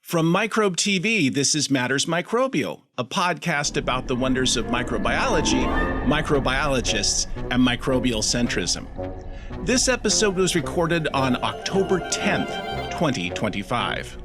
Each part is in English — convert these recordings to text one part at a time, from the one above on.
From Microbe TV, this is Matters Microbial, a podcast about the wonders of microbiology, microbiologists, and microbial centrism. This episode was recorded on October 10th, 2025.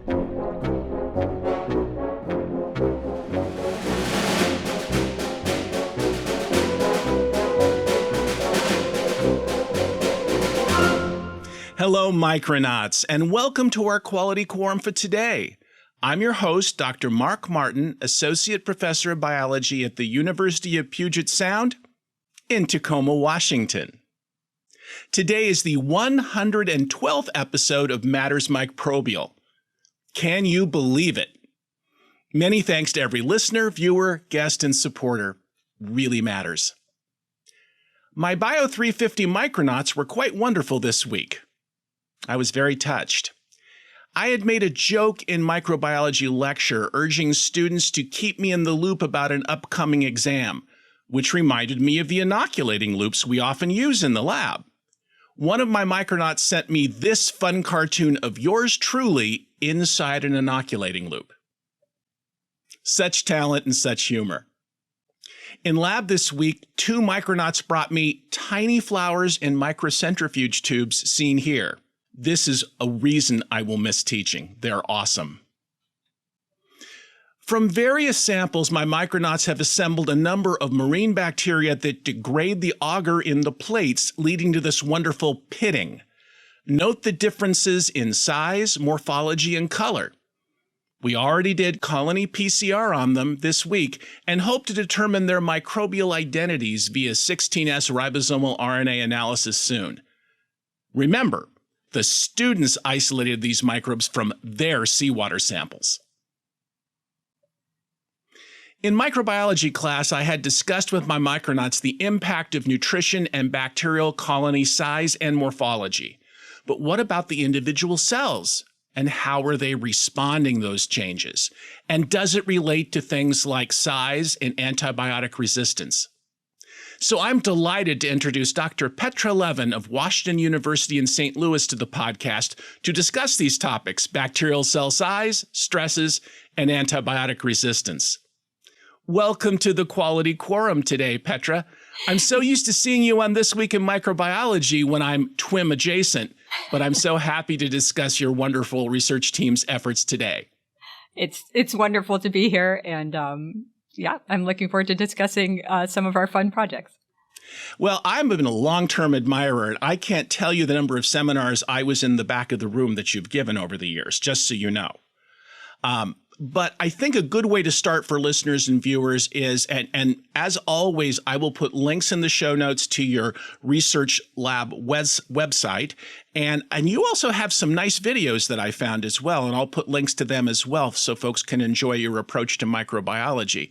Hello, Micronauts, and welcome to our Quality Quorum for today. I'm your host, Dr. Mark Martin, Associate Professor of Biology at the University of Puget Sound in Tacoma, Washington. Today is the 112th episode of Matters Microbial. Can you believe it? Many thanks to every listener, viewer, guest, and supporter. Really matters. My Bio 350 Micronauts were quite wonderful this week. I was very touched. I had made a joke in microbiology lecture urging students to keep me in the loop about an upcoming exam, which reminded me of the inoculating loops we often use in the lab. One of my Micronauts sent me this fun cartoon of yours truly inside an inoculating loop. Such talent and such humor. In lab this week, two Micronauts brought me tiny flowers in microcentrifuge tubes seen here. This is a reason I will miss teaching. They're awesome. From various samples, my Micronauts have assembled a number of marine bacteria that degrade the agar in the plates, leading to this wonderful pitting. Note the differences in size, morphology, and color. We already did colony PCR on them this week and hope to determine their microbial identities via 16S ribosomal RNA analysis soon. Remember, the students isolated these microbes from their seawater samples. In microbiology class, I had discussed with my Micronauts the impact of nutrition and bacterial colony size and morphology. But what about the individual cells? And how are they responding those changes? And does it relate to things like size and antibiotic resistance? So I'm delighted to introduce Dr. Petra Levin of Washington University in St. Louis to the podcast to discuss these topics: bacterial cell size, stresses, and antibiotic resistance. Welcome to the Quality Quorum today, Petra. I'm so used to seeing you on This Week in Microbiology when I'm TWIM adjacent, but I'm so happy to discuss your wonderful research team's efforts today. It's wonderful to be here, and I'm looking forward to discussing some of our fun projects. Well, I've been a long-term admirer, and I can't tell you the number of seminars I was in the back of the room that you've given over the years, just so you know. But I think a good way to start for listeners and viewers is, and as always, I will put links in the show notes to your research lab website. And you also have some nice videos that I found as well, and I'll put links to them as well so folks can enjoy your approach to microbiology.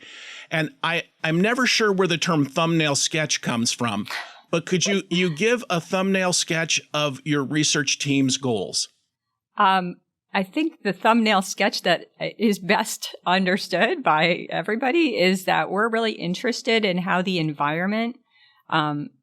And I'm never sure where the term thumbnail sketch comes from, but could you give a thumbnail sketch of your research team's goals? I think the thumbnail sketch that is best understood by everybody is that we're really interested in how the environment,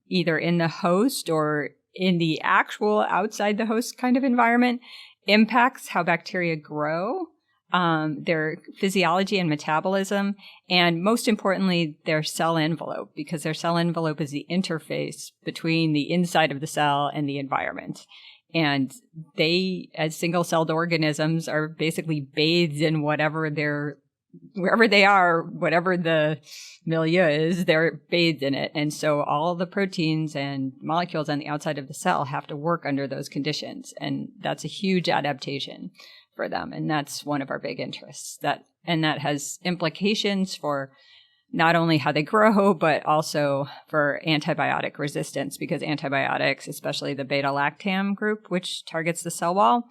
either in the host or in the actual outside the host kind of environment, impacts how bacteria grow, their physiology and metabolism, and most importantly, their cell envelope, because their cell envelope is the interface between the inside of the cell and the environment. And they, as single-celled organisms, are basically bathed in wherever they are, whatever the milieu is, they're bathed in it. And so all the proteins and molecules on the outside of the cell have to work under those conditions. And that's a huge adaptation for them. And that's one of our big interests. That has implications for not only how they grow, but also for antibiotic resistance, because antibiotics, especially the beta-lactam group, which targets the cell wall,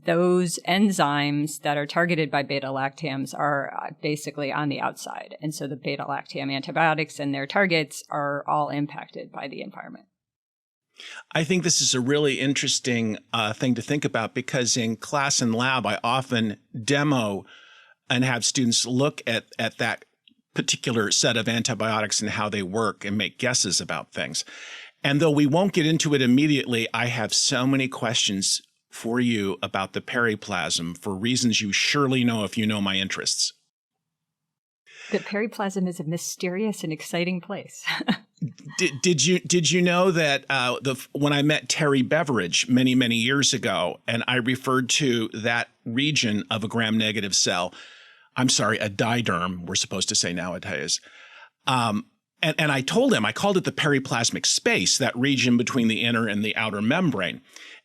those enzymes that are targeted by beta-lactams are basically on the outside. And so the beta-lactam antibiotics and their targets are all impacted by the environment. I think this is a really interesting thing to think about, because in class and lab, I often demo and have students look at that particular set of antibiotics and how they work and make guesses about things. And though we won't get into it immediately, I have so many questions for you about the periplasm for reasons you surely know if you know my interests. The periplasm is a mysterious and exciting place. Did you know that when I met Terry Beveridge many years ago, and I referred to that region of a gram-negative cell, I'm sorry, a diderm, we're supposed to say nowadays, and I told him, I called it the periplasmic space, that region between the inner and the outer membrane,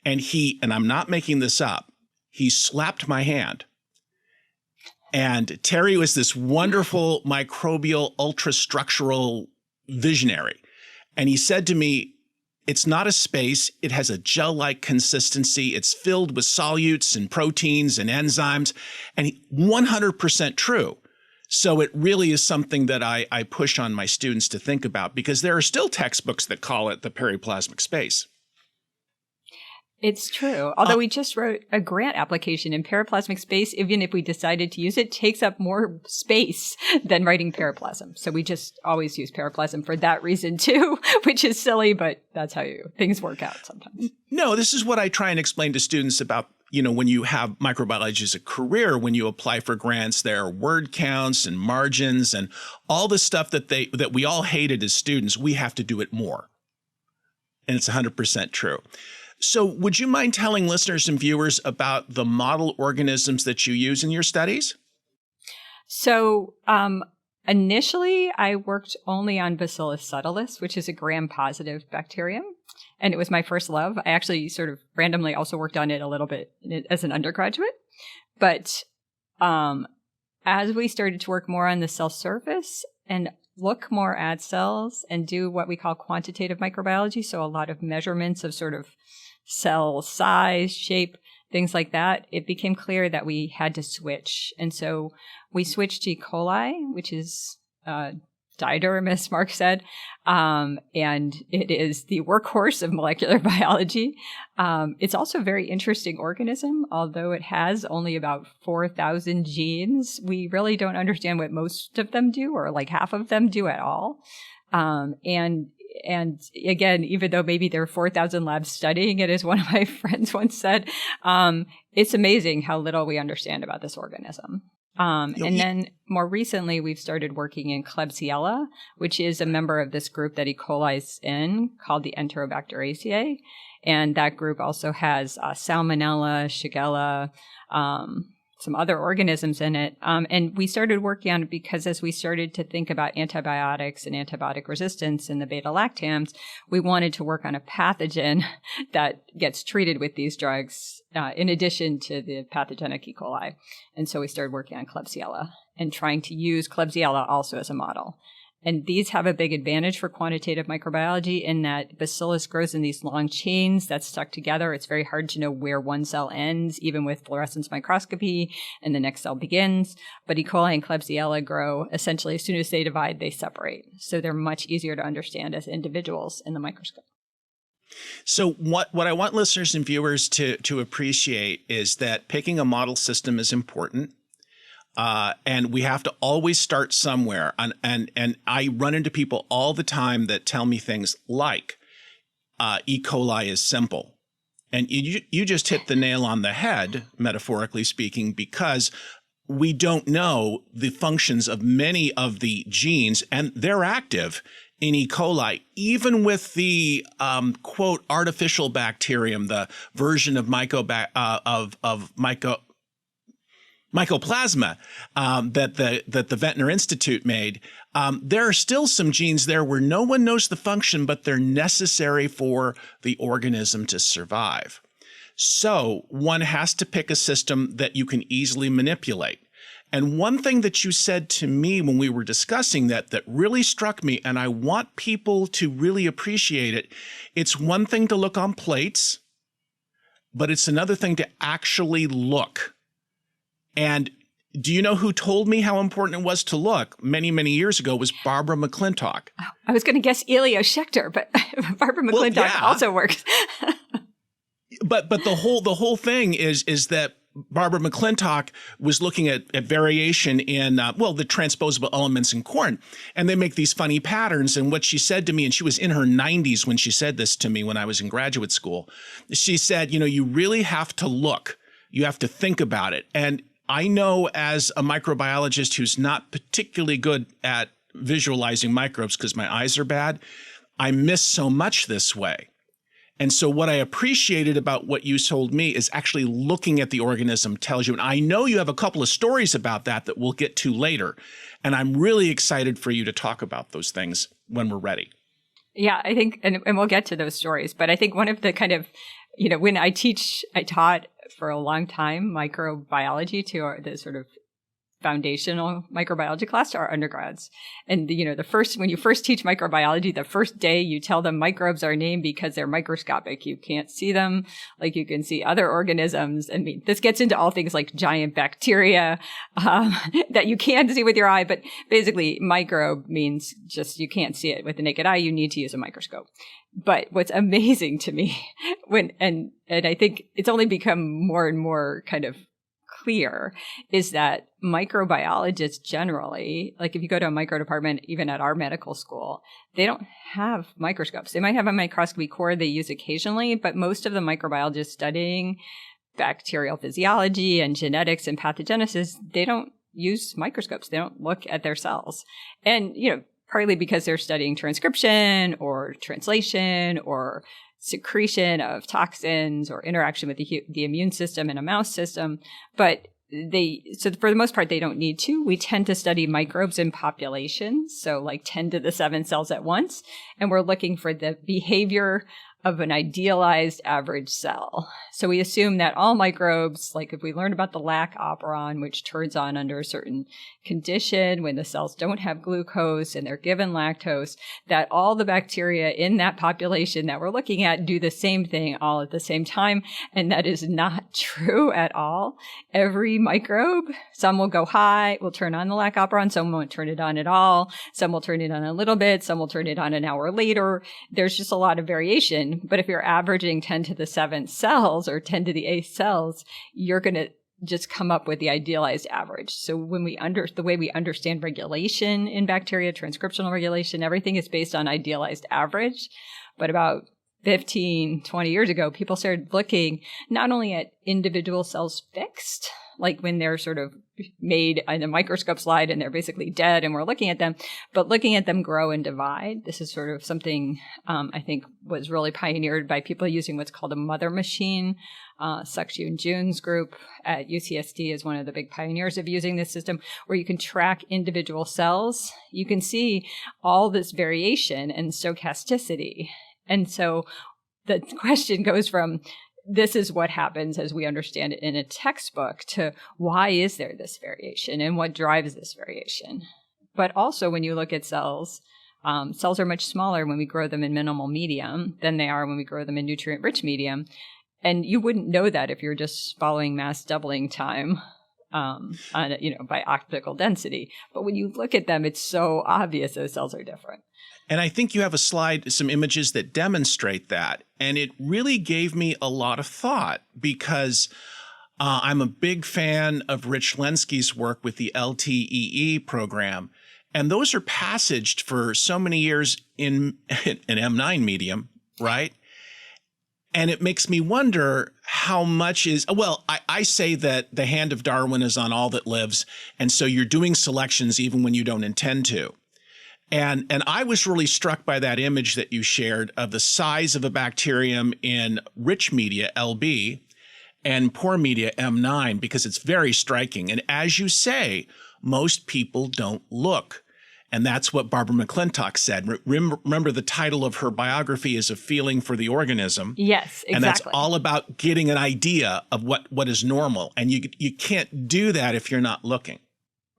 and I'm not making this up, he slapped my hand. And Terry was this wonderful microbial ultrastructural visionary. And he said to me, it's not a space. It has a gel-like consistency. It's filled with solutes and proteins and enzymes. And 100% true. So it really is something that I push on my students to think about, because there are still textbooks that call it the periplasmic space. It's true. Although we just wrote a grant application in periplasmic space, even if we decided to use it, takes up more space than writing periplasm. So we just always use periplasm for that reason too, which is silly, but that's how things work out sometimes. No, this is what I try and explain to students about, when you have microbiology as a career, when you apply for grants, there are word counts and margins and all the stuff that we all hated as students. We have to do it more. And it's 100% true. So would you mind telling listeners and viewers about the model organisms that you use in your studies? So initially, I worked only on Bacillus subtilis, which is a gram-positive bacterium. And it was my first love. I actually sort of randomly also worked on it a little bit as an undergraduate. But as we started to work more on the cell surface and look more at cells and do what we call quantitative microbiology, so a lot of measurements of sort of cell size, shape, things like that, it became clear that we had to switch. And so we switched to E. coli, which is diderm, as Mark said, and it is the workhorse of molecular biology. It's also a very interesting organism, although it has only about 4,000 genes. We really don't understand what most of them do, or like half of them do at all. And again, even though maybe there are 4,000 labs studying it, as one of my friends once said, it's amazing how little we understand about this organism. And then more recently, we've started working in Klebsiella, which is a member of this group that E. coli is in, called the Enterobacteriaceae. And that group also has Salmonella, Shigella, some other organisms in it. And we started working on it because as we started to think about antibiotics and antibiotic resistance in the beta-lactams, we wanted to work on a pathogen that gets treated with these drugs in addition to the pathogenic E. coli. And so we started working on Klebsiella and trying to use Klebsiella also as a model. And these have a big advantage for quantitative microbiology in that Bacillus grows in these long chains that's stuck together. It's very hard to know where one cell ends, even with fluorescence microscopy, and the next cell begins. But E. coli and Klebsiella grow essentially as soon as they divide, they separate. So they're much easier to understand as individuals in the microscope. So what I want listeners and viewers to appreciate is that picking a model system is important. And we have to always start somewhere. And I run into people all the time that tell me things like, E. coli is simple. And you just hit the nail on the head, metaphorically speaking, because we don't know the functions of many of the genes, and they're active in E. coli, even with the quote artificial bacterium, the version of mycoplasma that the Ventnor Institute made. There are still some genes there where no one knows the function, but they're necessary for the organism to survive. So one has to pick a system that you can easily manipulate. And one thing that you said to me when we were discussing that really struck me, and I want people to really appreciate it, it's one thing to look on plates, but it's another thing to actually look. And do you know who told me how important it was to look many, many years ago? Was Barbara McClintock. I was going to guess Elio Schechter, but Barbara McClintock also works. But the whole thing is that Barbara McClintock was looking at variation in, the transposable elements in corn. And they make these funny patterns. And what she said to me, and she was in her 90s when she said this to me when I was in graduate school, she said, you really have to look. You have to think about it. And I know as a microbiologist who's not particularly good at visualizing microbes because my eyes are bad, I miss so much this way. And so what I appreciated about what you told me is actually looking at the organism tells you. And I know you have a couple of stories about that we'll get to later. And I'm really excited for you to talk about those things when we're ready. Yeah, I think, and we'll get to those stories. But I think one of the kind of, when I taught for a long time microbiology to the sort of foundational microbiology class to our undergrads. And, when you first teach microbiology, the first day you tell them microbes are named because they're microscopic. You can't see them like you can see other organisms. I mean, this gets into all things like giant bacteria that you can see with your eye. But basically, microbe means just you can't see it with the naked eye. You need to use a microscope. But what's amazing to me and I think it's only become more and more kind of clear is that microbiologists generally, like if you go to a micro department, even at our medical school, they don't have microscopes. They might have a microscopy core they use occasionally, but most of the microbiologists studying bacterial physiology and genetics and pathogenesis, they don't use microscopes. They don't look at their cells. And, partly because they're studying transcription or translation or secretion of toxins or interaction with the immune system in a mouse system. But so for the most part, they don't need to. We tend to study microbes in populations, so like 10 to the 7 cells at once. And we're looking for the behavior of an idealized average cell. So we assume that all microbes, like if we learn about the lac operon, which turns on under a certain condition when the cells don't have glucose and they're given lactose, that all the bacteria in that population that we're looking at do the same thing all at the same time. And that is not true at all. Every microbe, some will go high, will turn on the lac operon, some won't turn it on at all, some will turn it on a little bit, some will turn it on an hour later. There's just a lot of variation. But if you're averaging 10 to the 7th cells or 10 to the 8th cells, you're going to just come up with the idealized average. So when the way we understand regulation in bacteria, transcriptional regulation, everything is based on idealized average. But about 15, 20 years ago, people started looking not only at individual cells fixed, like when they're sort of made in a microscope slide and they're basically dead and we're looking at them, but looking at them grow and divide. This is sort of something I think was really pioneered by people using what's called a mother machine. Sukshu Jun's group at UCSD is one of the big pioneers of using this system where you can track individual cells. You can see all this variation and stochasticity. And so the question goes from this is what happens as we understand it in a textbook to why is there this variation and what drives this variation? But also when you look at cells, cells are much smaller when we grow them in minimal medium than they are when we grow them in nutrient-rich medium. And you wouldn't know that if you're just following mass doubling time by optical density. But when you look at them, it's so obvious those cells are different. And I think you have a slide, some images that demonstrate that. And it really gave me a lot of thought because I'm a big fan of Rich Lenski's work with the LTEE program. And those are passaged for so many years in an M9 medium, right? And it makes me wonder how much is, I say that the hand of Darwin is on all that lives. And so you're doing selections even when you don't intend to. And I was really struck by that image that you shared of the size of a bacterium in rich media, LB, and poor media, M9, because it's very striking. And as you say, most people don't look. And that's what Barbara McClintock said. Remember, the title of her biography is A Feeling for the Organism. Yes, exactly. And that's all about getting an idea of what is normal. And you can't do that if you're not looking.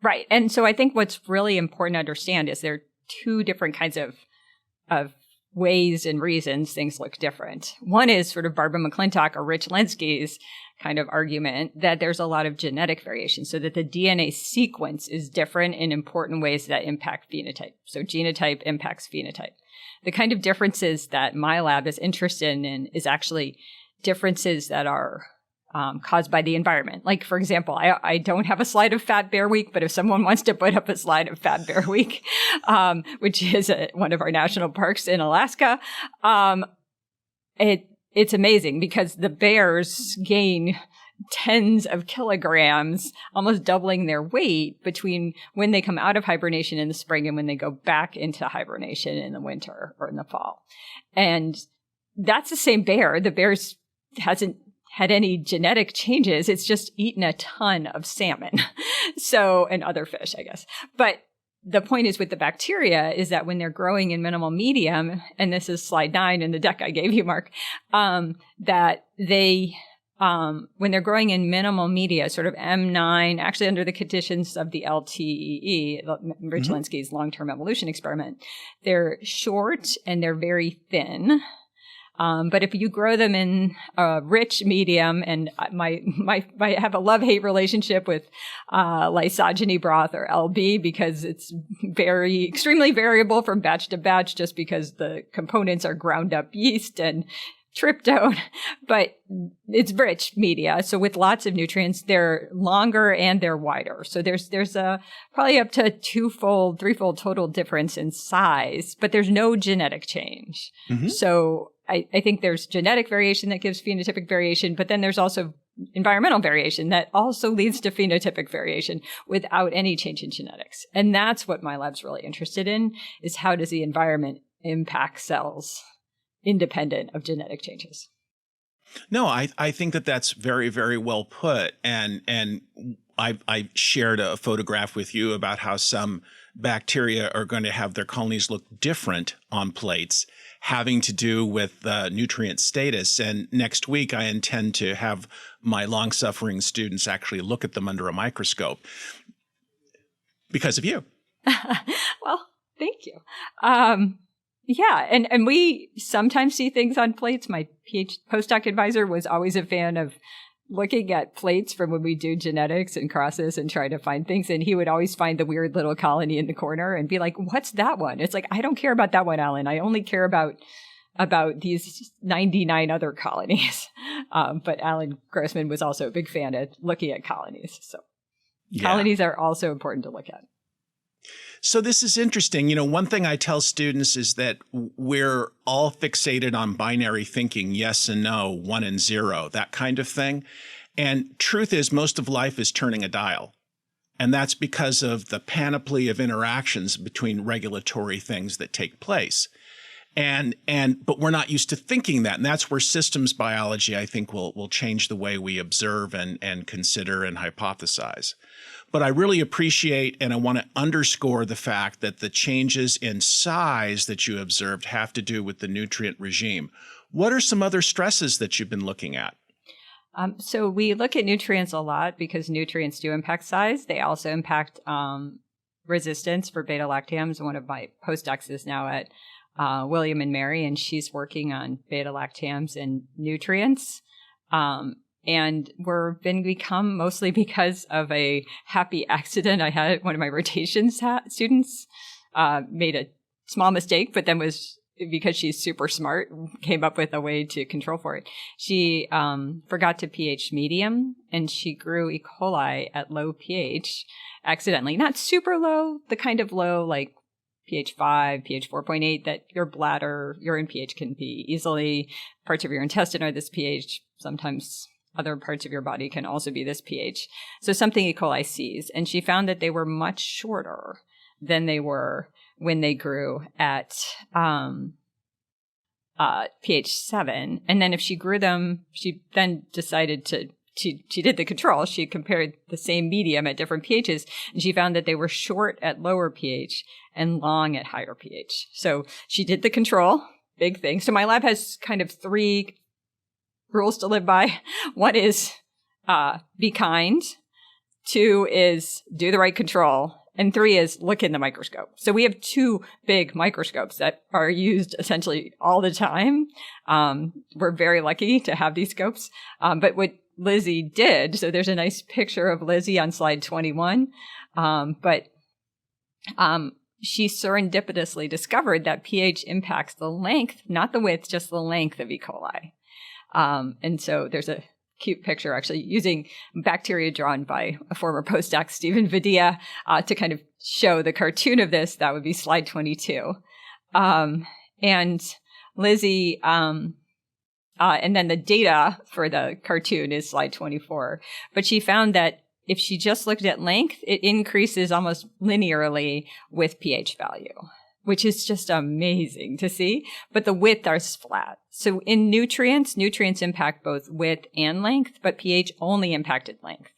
Right. And so I think what's really important to understand is there are two different kinds of ways and reasons things look different. One is sort of Barbara McClintock or Rich Lenski's kind of argument that there's a lot of genetic variation, so that the DNA sequence is different in important ways that impact phenotype. So genotype impacts phenotype. The kind of differences that my lab is interested in is actually differences that are caused by the environment. Like, for example, I don't have a slide of Fat Bear Week, but if someone wants to put up a slide of Fat Bear Week, which is one of our national parks in Alaska, it's amazing because the bears gain tens of kilograms, almost doubling their weight between when they come out of hibernation in the spring and when they go back into hibernation in the winter or in the fall. And that's the same bear. The bear hasn't had any genetic changes. It's just eaten a ton of salmon. And other fish, I guess. But the point is with the bacteria is that when they're growing in minimal medium, and this is slide 9 in the deck I gave you, Mark, that they when they're growing in minimal media, sort of M9, actually under the conditions of the LTEE, Rich Linsky's long-term evolution experiment, they're short and they're very thin. But if you grow them in a rich medium, and I have a love-hate relationship with lysogeny broth or LB because it's extremely variable from batch to batch just because the components are ground up yeast and tryptone, but it's rich media. So with lots of nutrients, they're longer and they're wider. So there's a probably up to 2-fold, 3-fold total difference in size, but there's no genetic change. So I think there's genetic variation that gives phenotypic variation, but then there's also environmental variation that also leads to phenotypic variation without any change in genetics. And that's what my lab's really interested in, is how does the environment impact cells independent of genetic changes. No, I think that that's very, very well put. And I shared a photograph with you about how some bacteria are going to have their colonies look different on plates, having to do with nutrient status. And next week, I intend to have my long-suffering students actually look at them under a microscope because of you. Well, thank you. Yeah, and we sometimes see things on plates. My postdoc advisor was always a fan of looking at plates from when we do genetics and crosses and try to find things. And he would always find the weird little colony in the corner and be like, what's that one? It's like, I don't care about that one, Alan. I only care about these 99 other colonies. But Alan Grossman was also a big fan of looking at colonies. So colonies are also important to look at. So this is interesting. You know, one thing I tell students is that we're all fixated on binary thinking, yes and no, 1 and 0, that kind of thing. And truth is, most of life is turning a dial. And that's because of the panoply of interactions between regulatory things that take place. But we're not used to thinking that. And that's where systems biology, I think, will change the way we observe and consider and hypothesize. But I really appreciate and I want to underscore the fact that the changes in size that you observed have to do with the nutrient regime. What are some other stresses that you've been looking at? So we look at nutrients a lot because nutrients do impact size. They also impact resistance for beta-lactams. One of my postdocs is now at William and Mary, and she's working on beta-lactams and nutrients. And we're become mostly because of a happy accident. I had one of my rotation students made a small mistake, but then was, because she's super smart, came up with a way to control for it. She forgot to pH medium, and she grew E. coli at low pH accidentally. Not super low, the kind of low like pH 5, pH 4.8 that your bladder, urine pH can be easily. Parts of your intestine are this pH, sometimes other parts of your body can also be this pH. So something E. coli sees. And she found that they were much shorter than they were when they grew at pH 7. And then if she grew them, she then decided she did the control. She compared the same medium at different pHs, and she found that they were short at lower pH and long at higher pH. So she did the control, big thing. So my lab has kind of 3 rules to live by. 1 is be kind. 2 is do the right control. And 3 is look in the microscope. So we have 2 big microscopes that are used essentially all the time. We're very lucky to have these scopes. But what Lizzie did, so there's a nice picture of Lizzie on slide 21. She serendipitously discovered that pH impacts the length, not the width, just the length of E. coli. And so there's a cute picture, actually, using bacteria drawn by a former postdoc, Stephen Vidya, to kind of show the cartoon of this. That would be slide 22. And Lizzie, and then the data for the cartoon is slide 24. But she found that if she just looked at length, it increases almost linearly with pH value, which is just amazing to see. But the width is flat. So in nutrients impact both width and length, but pH only impacted length.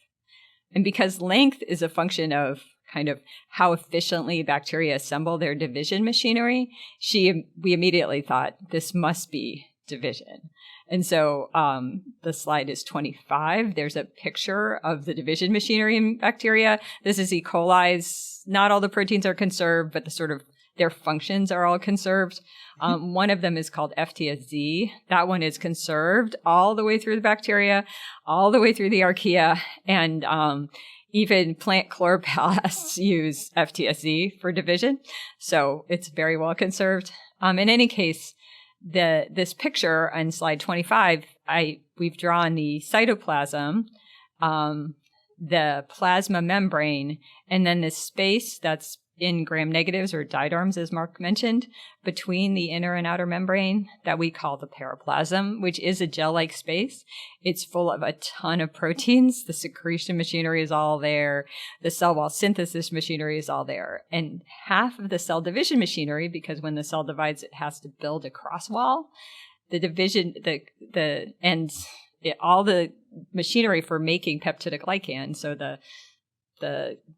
And because length is a function of kind of how efficiently bacteria assemble their division machinery, we immediately thought this must be division. And so the slide is 25. There's a picture of the division machinery in bacteria. This is E. coli's. Not all the proteins are conserved, but their functions are all conserved. One of them is called FTSZ. That one is conserved all the way through the bacteria, all the way through the archaea, and even plant chloroplasts use FTSZ for division. So it's very well conserved. In any case, this picture on slide 25, we've drawn the cytoplasm, the plasma membrane, and then this space that's in gram-negatives or diderms, as Mark mentioned, between the inner and outer membrane that we call the periplasm, which is a gel-like space. It's full of a ton of proteins. The secretion machinery is all there. The cell wall synthesis machinery is all there. And half of the cell division machinery, because when the cell divides, it has to build a cross wall. The division, all the machinery for making peptidic glycan, so the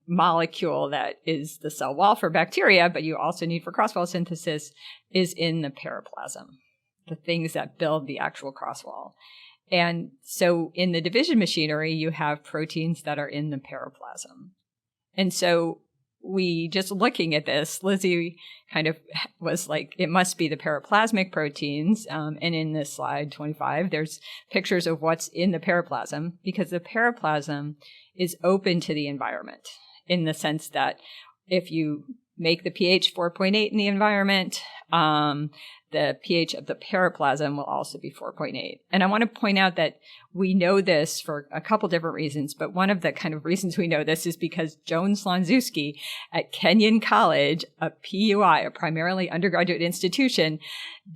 molecule that is the cell wall for bacteria, but you also need for cross-wall synthesis, is in the periplasm, the things that build the actual cross-wall. And so in the division machinery, you have proteins that are in the periplasm. And so we, just looking at this, Lizzie kind of was like, it must be the periplasmic proteins. And in this slide 25, there's pictures of what's in the periplasm, because the periplasm is open to the environment in the sense that if you make the pH 4.8 in the environment, the pH of the periplasm will also be 4.8. And I want to point out that we know this for a couple different reasons, but one of the kind of reasons we know this is because Joan Slonczewski at Kenyon College, a PUI, a primarily undergraduate institution,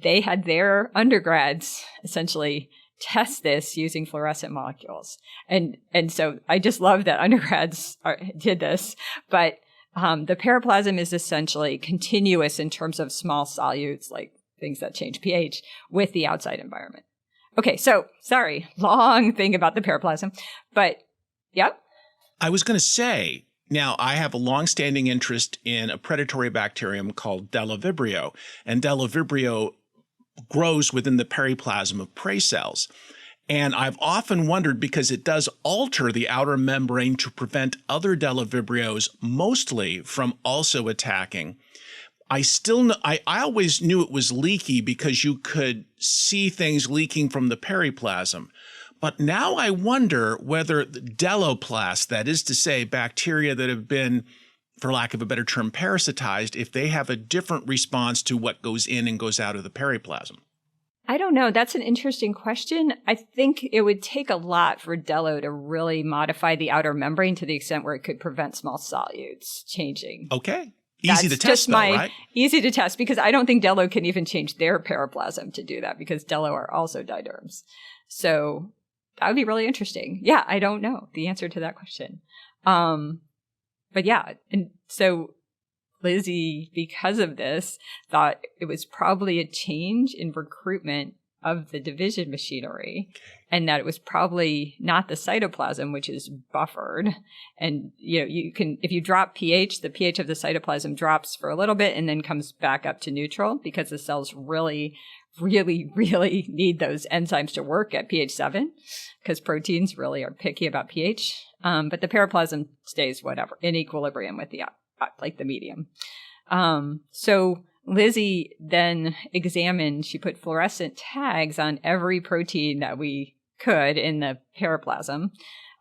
they had their undergrads essentially test this using fluorescent molecules. And so I just love that undergrads did this. But the periplasm is essentially continuous in terms of small solutes, like things that change pH, with the outside environment. Okay, so sorry, long thing about the periplasm. But, yep. I was going to say, now I have a long-standing interest in a predatory bacterium called Delavibrio, and Delavibrio grows within the periplasm of prey cells. And I've often wondered, because it does alter the outer membrane to prevent other Delavibrios mostly from also attacking. I always knew it was leaky because you could see things leaking from the periplasm. But now I wonder whether the Deloplast, that is to say, bacteria that have been, for lack of a better term, parasitized, if they have a different response to what goes in and goes out of the periplasm. I don't know. That's an interesting question. I think it would take a lot for Delo to really modify the outer membrane to the extent where it could prevent small solutes changing. Okay. Easy to test, though, right? Easy to test, because I don't think Delo can even change their periplasm to do that, because Delo are also diderms. So that would be really interesting. Yeah, I don't know the answer to that question. But yeah, and so Lizzie, because of this, thought it was probably a change in recruitment of the division machinery, and that it was probably not the cytoplasm, which is buffered. And, you can, if you drop pH, the pH of the cytoplasm drops for a little bit and then comes back up to neutral, because the cells really, really, really need those enzymes to work at pH 7, because proteins really are picky about pH. But the periplasm stays in equilibrium with the medium. So Lizzie then examined, she put fluorescent tags on every protein that we could in the periplasm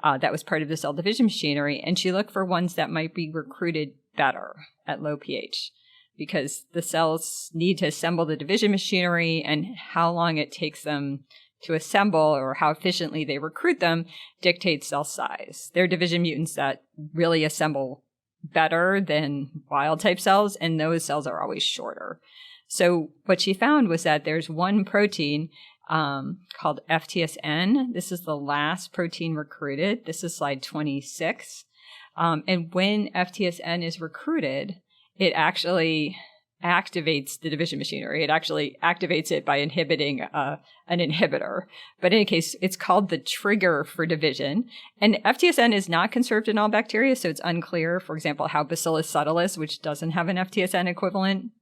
that was part of the cell division machinery, and she looked for ones that might be recruited better at low pH, because the cells need to assemble the division machinery, and how long it takes them to assemble or how efficiently they recruit them dictates cell size. There are division mutants that really assemble better than wild type cells, and those cells are always shorter. So what she found was that there's one protein called FTSN. This is the last protein recruited. This is slide 26. And when FTSN is recruited, it actually activates the division machinery. It actually activates it by inhibiting an inhibitor. But in any case, it's called the trigger for division. And FTSN is not conserved in all bacteria, so it's unclear, for example, how Bacillus subtilis, which doesn't have an FTSN equivalent,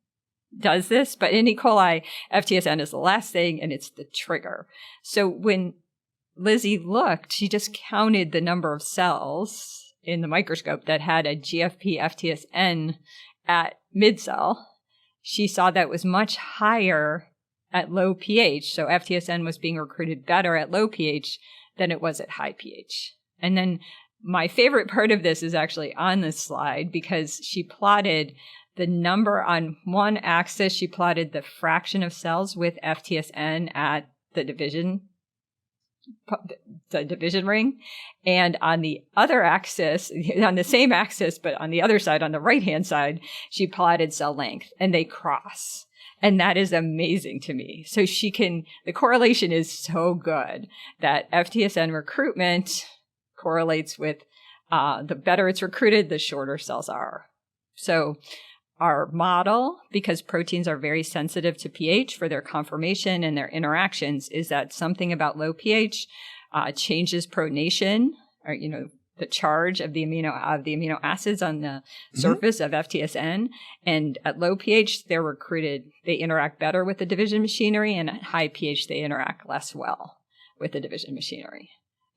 does this. But in E. coli, FTSN is the last thing, and it's the trigger. So when Lizzie looked, she just counted the number of cells in the microscope that had a GFP FTSN at mid-cell. She saw that it was much higher at low pH. So FTSN was being recruited better at low pH than it was at high pH. And then my favorite part of this is actually on this slide because she plotted the number on one axis. She plotted the fraction of cells with FTSN at the division ring. And on the other axis, on the same axis, but on the other side, on the right-hand side, she plotted cell length, and they cross. And that is amazing to me. So the correlation is so good that FTSN recruitment correlates with the better it's recruited, the shorter cells are. So our model, because proteins are very sensitive to pH for their conformation and their interactions, is that something about low pH changes protonation, or the charge of the amino acids on the surface of FTSN. And at low pH, they interact better with the division machinery, and at high pH, they interact less well with the division machinery.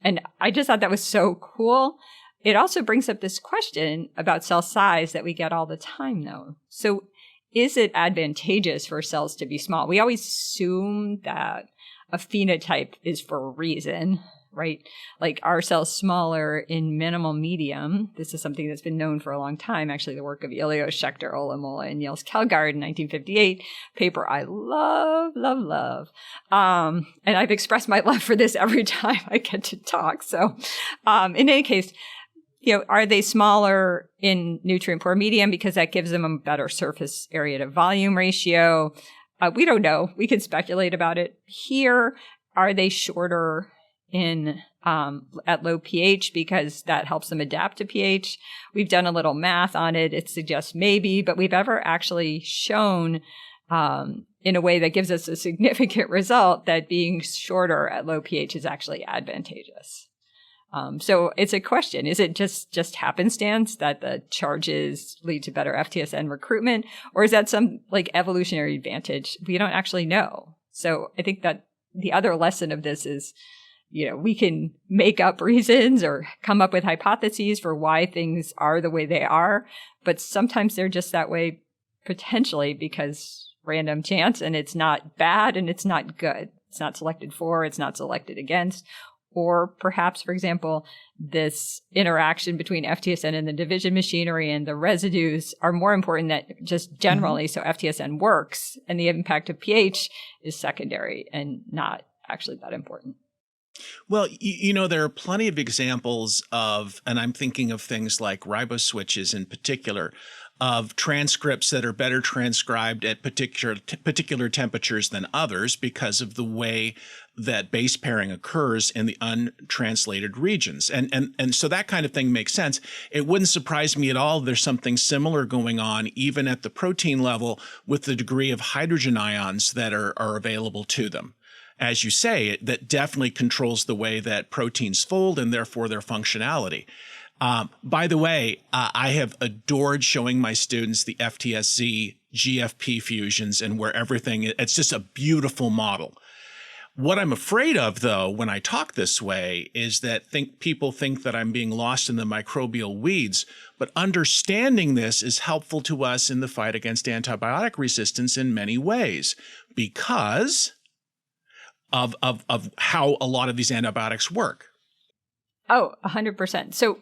And I just thought that was so cool. It also brings up this question about cell size that we get all the time, though. So is it advantageous for cells to be small? We always assume that a phenotype is for a reason, right? Like, are cells smaller in minimal medium? This is something that's been known for a long time. Actually, the work of Ilio, Schechter, Olamola, and Niels Kjellgaard in 1958, paper I love, love, love. And I've expressed my love for this every time I get to talk. So in any case, are they smaller in nutrient-poor medium because that gives them a better surface area to volume ratio? We don't know. We could speculate about it. Here, are they shorter at low pH because that helps them adapt to pH? We've done a little math on it. It suggests maybe, but we've ever actually shown in a way that gives us a significant result that being shorter at low pH is actually advantageous. So it's a question. Is it just happenstance that the charges lead to better FTSN recruitment, or is that some evolutionary advantage? We don't actually know. So I think that the other lesson of this is, we can make up reasons or come up with hypotheses for why things are the way they are, but sometimes they're just that way potentially because random chance, and it's not bad and it's not good. It's not selected for, it's not selected against. Or perhaps, for example, this interaction between FTSN and the division machinery and the residues are more important than just generally. So FTSN works and the impact of pH is secondary and not actually that important. Well, there are plenty of examples of, and I'm thinking of things like riboswitches in particular, of transcripts that are better transcribed at particular temperatures than others because of the way that base pairing occurs in the untranslated regions. And so that kind of thing makes sense. It wouldn't surprise me at all if there's something similar going on even at the protein level with the degree of hydrogen ions that are available to them. As you say, that definitely controls the way that proteins fold and therefore their functionality. By the way, I have adored showing my students the FTSZ GFP fusions and where it's just a beautiful model. What I'm afraid of, though, when I talk this way is that people think that I'm being lost in the microbial weeds, but understanding this is helpful to us in the fight against antibiotic resistance in many ways because of how a lot of these antibiotics work. Oh, 100%. So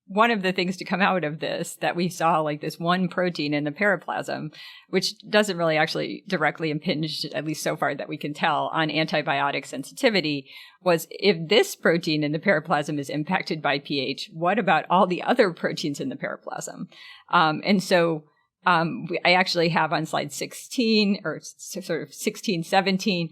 one of the things to come out of this that we saw, like this one protein in the periplasm, which doesn't really actually directly impinge, at least so far that we can tell, on antibiotic sensitivity, was if this protein in the periplasm is impacted by pH, what about all the other proteins in the periplasm? I actually have on slide 16 or sort of 16, 17,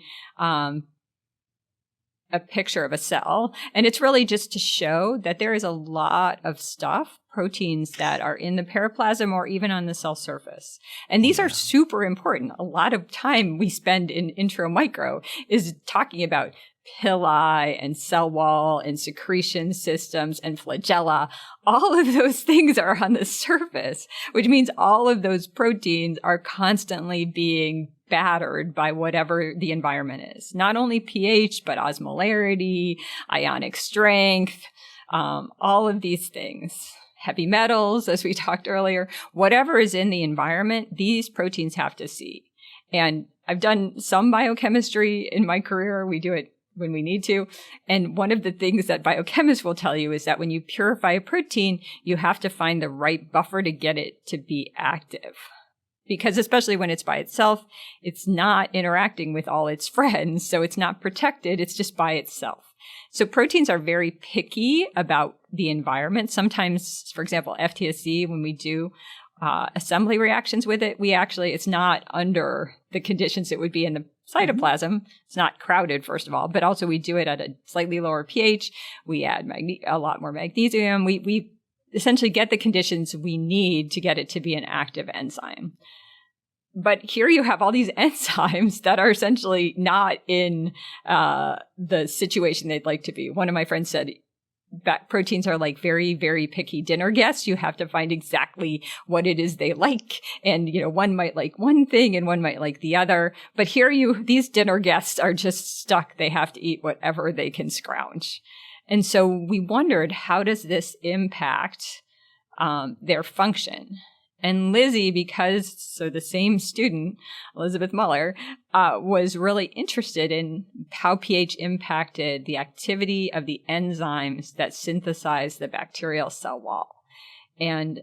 a picture of a cell. And it's really just to show that there is a lot of stuff, proteins that are in the periplasm or even on the cell surface. And these are super important. A lot of time we spend in intro micro is talking about pili and cell wall and secretion systems and flagella. All of those things are on the surface, which means all of those proteins are constantly being battered by whatever the environment is. Not only pH, but osmolarity, ionic strength, all of these things. Heavy metals, as we talked earlier, whatever is in the environment, these proteins have to see. And I've done some biochemistry in my career. We do it when we need to. And one of the things that biochemists will tell you is that when you purify a protein, you have to find the right buffer to get it to be active. Because especially when it's by itself, it's not interacting with all its friends. So it's not protected. It's just by itself. So proteins are very picky about the environment. Sometimes, for example, FTSC, when we do assembly reactions with it, it's not under the conditions it would be in the cytoplasm. It's not crowded, first of all, but also we do it at a slightly lower pH. We add a lot more magnesium. We essentially get the conditions we need to get it to be an active enzyme. But here you have all these enzymes that are essentially not in the situation they'd like to be. One of my friends said, proteins are like very, very picky dinner guests. You have to find exactly what it is they like. And, one might like one thing and one might like the other. But these dinner guests are just stuck. They have to eat whatever they can scrounge. And so we wondered, how does this impact their function? And Lizzie, the same student, Elizabeth Muller, was really interested in how pH impacted the activity of the enzymes that synthesize the bacterial cell wall. And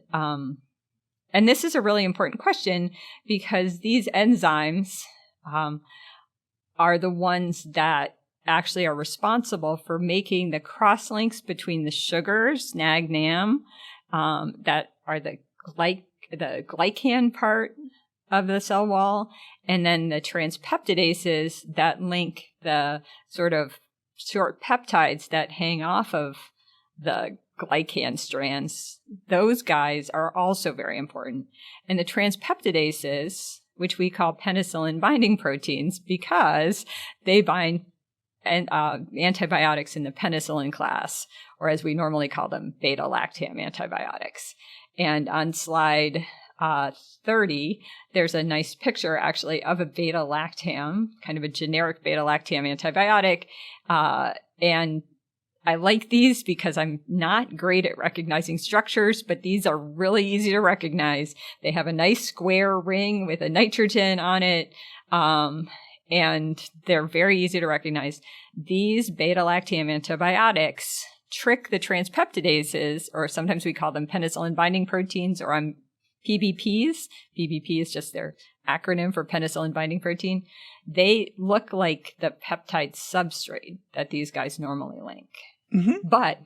this is a really important question because these enzymes are the ones that actually are responsible for making the cross-links between the sugars, NAG, NAM, that are the glycan part of the cell wall, and then the transpeptidases that link the sort of short peptides that hang off of the glycan strands. Those guys are also very important. And the transpeptidases, which we call penicillin binding proteins because they bind antibiotics in the penicillin class, or as we normally call them, beta-lactam antibiotics. And on slide 30, there's a nice picture actually of a beta-lactam, kind of a generic beta-lactam antibiotic. And I like these because I'm not great at recognizing structures, but these are really easy to recognize. They have a nice square ring with a nitrogen on it. And they're very easy to recognize. These beta-lactam antibiotics trick the transpeptidases, or sometimes we call them penicillin binding proteins, or PBPs. PBP is just their acronym for penicillin binding protein. They look like the peptide substrate that these guys normally link. Mm-hmm. But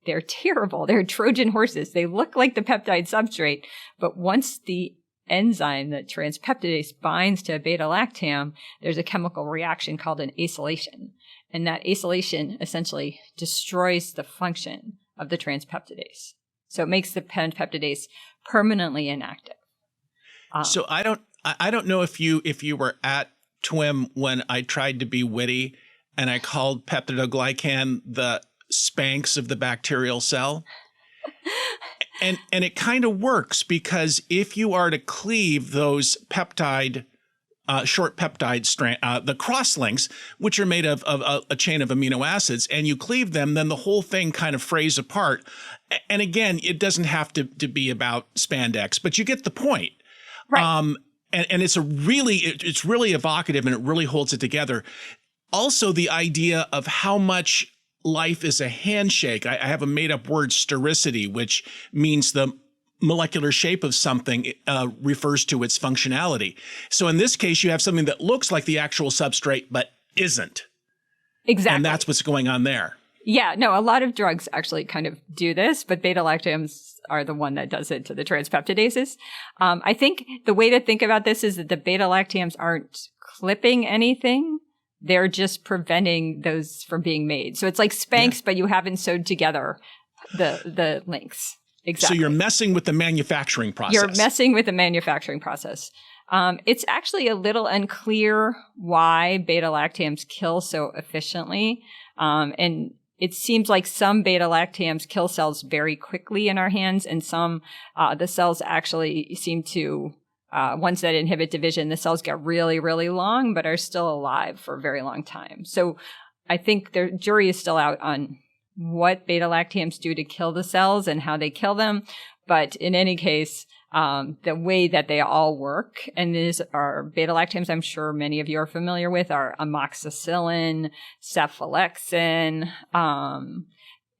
they're terrible. They're Trojan horses. They look like the peptide substrate, but once the enzyme, the transpeptidase, binds to beta-lactam, there's a chemical reaction called an acylation. And that acylation essentially destroys the function of the transpeptidase. So it makes the peptidase permanently inactive. So I don't know if you were at TWIM when I tried to be witty and I called peptidoglycan the Spanx of the bacterial cell. And it kind of works because if you are to cleave those peptide, short peptide strand, the crosslinks, which are made of a chain of amino acids, and you cleave them, then the whole thing kind of frays apart. And again, it doesn't have to be about spandex, but you get the point. Right. And it's really evocative and it really holds it together. Also, the idea of how much life is a handshake. I have a made-up word, stericity, which means the molecular shape of something refers to its functionality. So in this case, you have something that looks like the actual substrate, but isn't. Exactly. And that's what's going on there. Yeah, no, a lot of drugs actually kind of do this, but beta-lactams are the one that does it to the transpeptidases. I think the way to think about this is that the beta-lactams aren't clipping anything. They're just preventing those from being made. So it's like Spanx, but you haven't sewed together the links. Exactly. So you're messing with the manufacturing process. You're messing with the manufacturing process. It's actually a little unclear why beta-lactams kill so efficiently. And it seems like some beta-lactams kill cells very quickly in our hands, and some, the cells actually seem to, ones that inhibit division, the cells get really, really long, but are still alive for a very long time. So I think the jury is still out on what beta-lactams do to kill the cells and how they kill them. But in any case, the way that they all work, and these are beta-lactams I'm sure many of you are familiar with, are amoxicillin, cephalexin.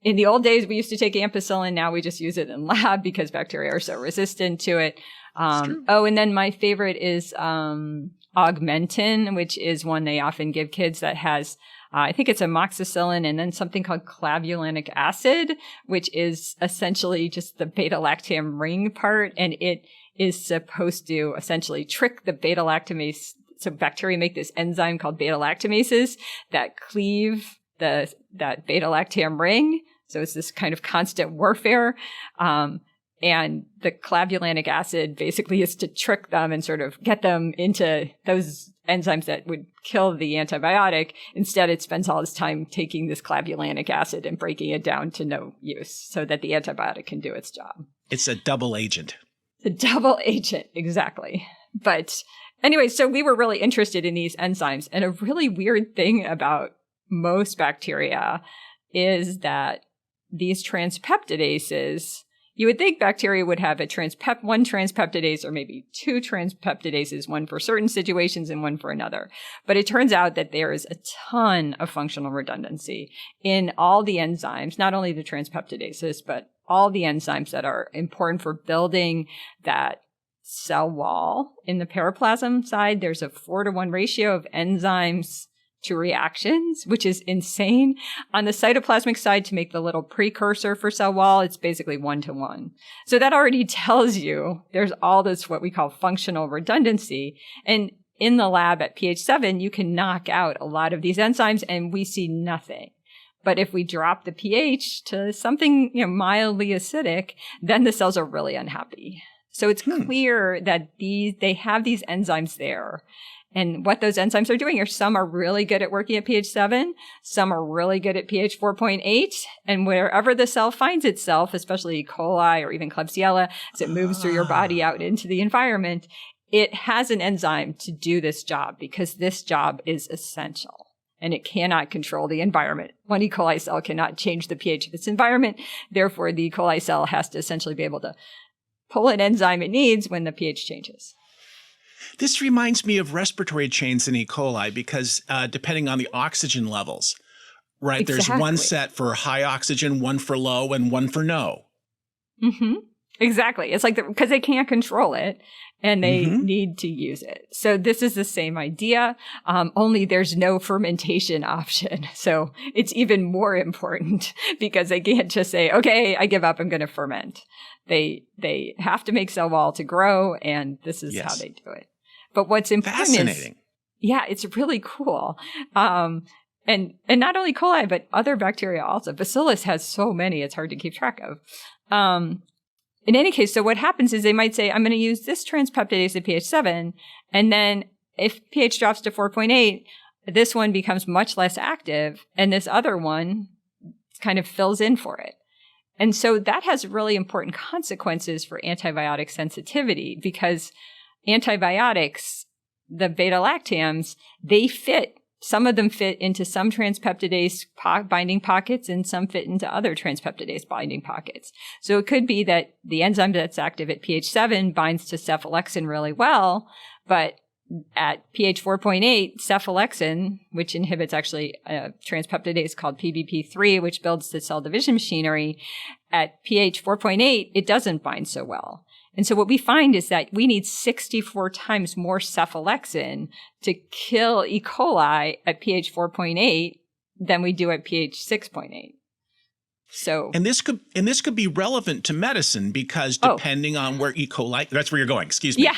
In the old days, we used to take ampicillin. Now we just use it in lab because bacteria are so resistant to it. And then my favorite is augmentin, which is one they often give kids that has I think it's amoxicillin and then something called clavulanic acid, which is essentially just the beta-lactam ring part. And it is supposed to essentially trick the beta-lactamase. So bacteria make this enzyme called beta-lactamases that cleave that beta-lactam ring. So it's this kind of constant warfare. And the clavulanic acid basically is to trick them and sort of get them into those enzymes that would kill the antibiotic. Instead, it spends all its time taking this clavulanic acid and breaking it down to no use so that the antibiotic can do its job. It's a double agent. A double agent, exactly. But anyway, so we were really interested in these enzymes. And a really weird thing about most bacteria is that these transpeptidases, you would think bacteria would have one transpeptidase or maybe two transpeptidases, one for certain situations and one for another. But it turns out that there is a ton of functional redundancy in all the enzymes, not only the transpeptidases, but all the enzymes that are important for building that cell wall. In the periplasm side, there's a 4-to-1 ratio of enzymes to reactions, which is insane. On the cytoplasmic side, to make the little precursor for cell wall, it's basically 1-to-1. So that already tells you there's all this what we call functional redundancy. And in the lab at pH 7, you can knock out a lot of these enzymes and we see nothing. But if we drop the pH to something, mildly acidic, then the cells are really unhappy. So it's clear that they have these enzymes there. And what those enzymes are doing are some are really good at working at pH 7, some are really good at pH 4.8, and wherever the cell finds itself, especially E. coli or even Klebsiella, as it moves through your body out into the environment, it has an enzyme to do this job because this job is essential. And it cannot control the environment. One E. coli cell cannot change the pH of its environment. Therefore, the E. coli cell has to essentially be able to pull an enzyme it needs when the pH changes. This reminds me of respiratory chains in E. coli because depending on the oxygen levels, right? Exactly. There's one set for high oxygen, one for low, and one for no. Mm-hmm. Exactly. It's like because they can't control it and they need to use it. So this is the same idea, only there's no fermentation option. So it's even more important because they can't just say, okay, I give up, I'm going to ferment. They have to make cell wall to grow, and this is how they do it. But what's important Fascinating. It's really cool. And not only coli, but other bacteria also. Bacillus has so many, it's hard to keep track of. In any case, so what happens is they might say, I'm going to use this transpeptidase at pH 7, and then if pH drops to 4.8, this one becomes much less active, and this other one kind of fills in for it. And so that has really important consequences for antibiotic sensitivity because antibiotics, the beta-lactams, some of them fit into some transpeptidase binding pockets and some fit into other transpeptidase binding pockets. So it could be that the enzyme that's active at pH 7 binds to cephalexin really well, but at pH 4.8, cephalexin, which inhibits actually a transpeptidase called PBP3, which builds the cell division machinery, at pH 4.8, it doesn't bind so well. And so what we find is that we need 64 times more cephalexin to kill E. coli at pH 4.8 than we do at pH 6.8. So, and this could be relevant to medicine because depending on where E. coli, that's where you're going. Excuse me. Yeah,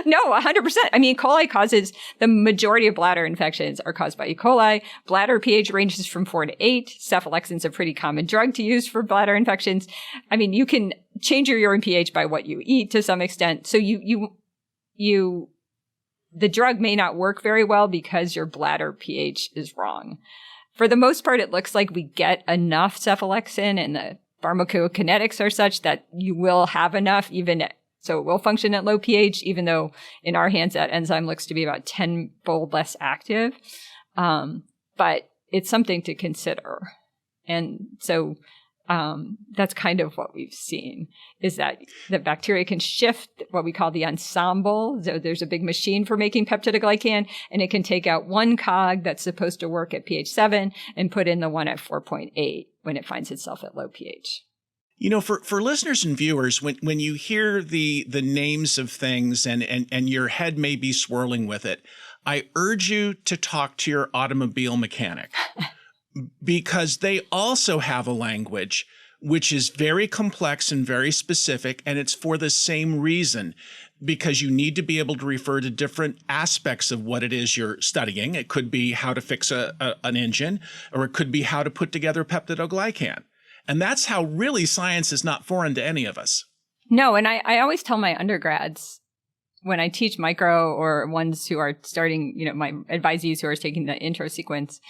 no, 100%. I mean, E. coli causes the majority of bladder infections are caused by E. coli. Bladder pH ranges from 4 to 8. Cephalexin's a pretty common drug to use for bladder infections. I mean, you can change your urine pH by what you eat to some extent. So the drug may not work very well because your bladder pH is wrong. For the most part, it looks like we get enough cephalexin and the pharmacokinetics are such that you will have enough so it will function at low pH, even though in our hands that enzyme looks to be about 10-fold less active. But it's something to consider. And so that's kind of what we've seen is that the bacteria can shift what we call the ensemble. So there's a big machine for making peptidoglycan, and it can take out one cog that's supposed to work at pH 7 and put in the one at 4.8 when it finds itself at low pH. You know, for listeners and viewers, when you hear the names of things and your head may be swirling with it, I urge you to talk to your automobile mechanic. Because they also have a language which is very complex and very specific, and it's for the same reason, because you need to be able to refer to different aspects of what it is you're studying. It could be how to fix an engine, or it could be how to put together peptidoglycan. And that's how really science is not foreign to any of us. No, and I always tell my undergrads when I teach micro or ones who are starting, my advisees who are taking the intro sequence,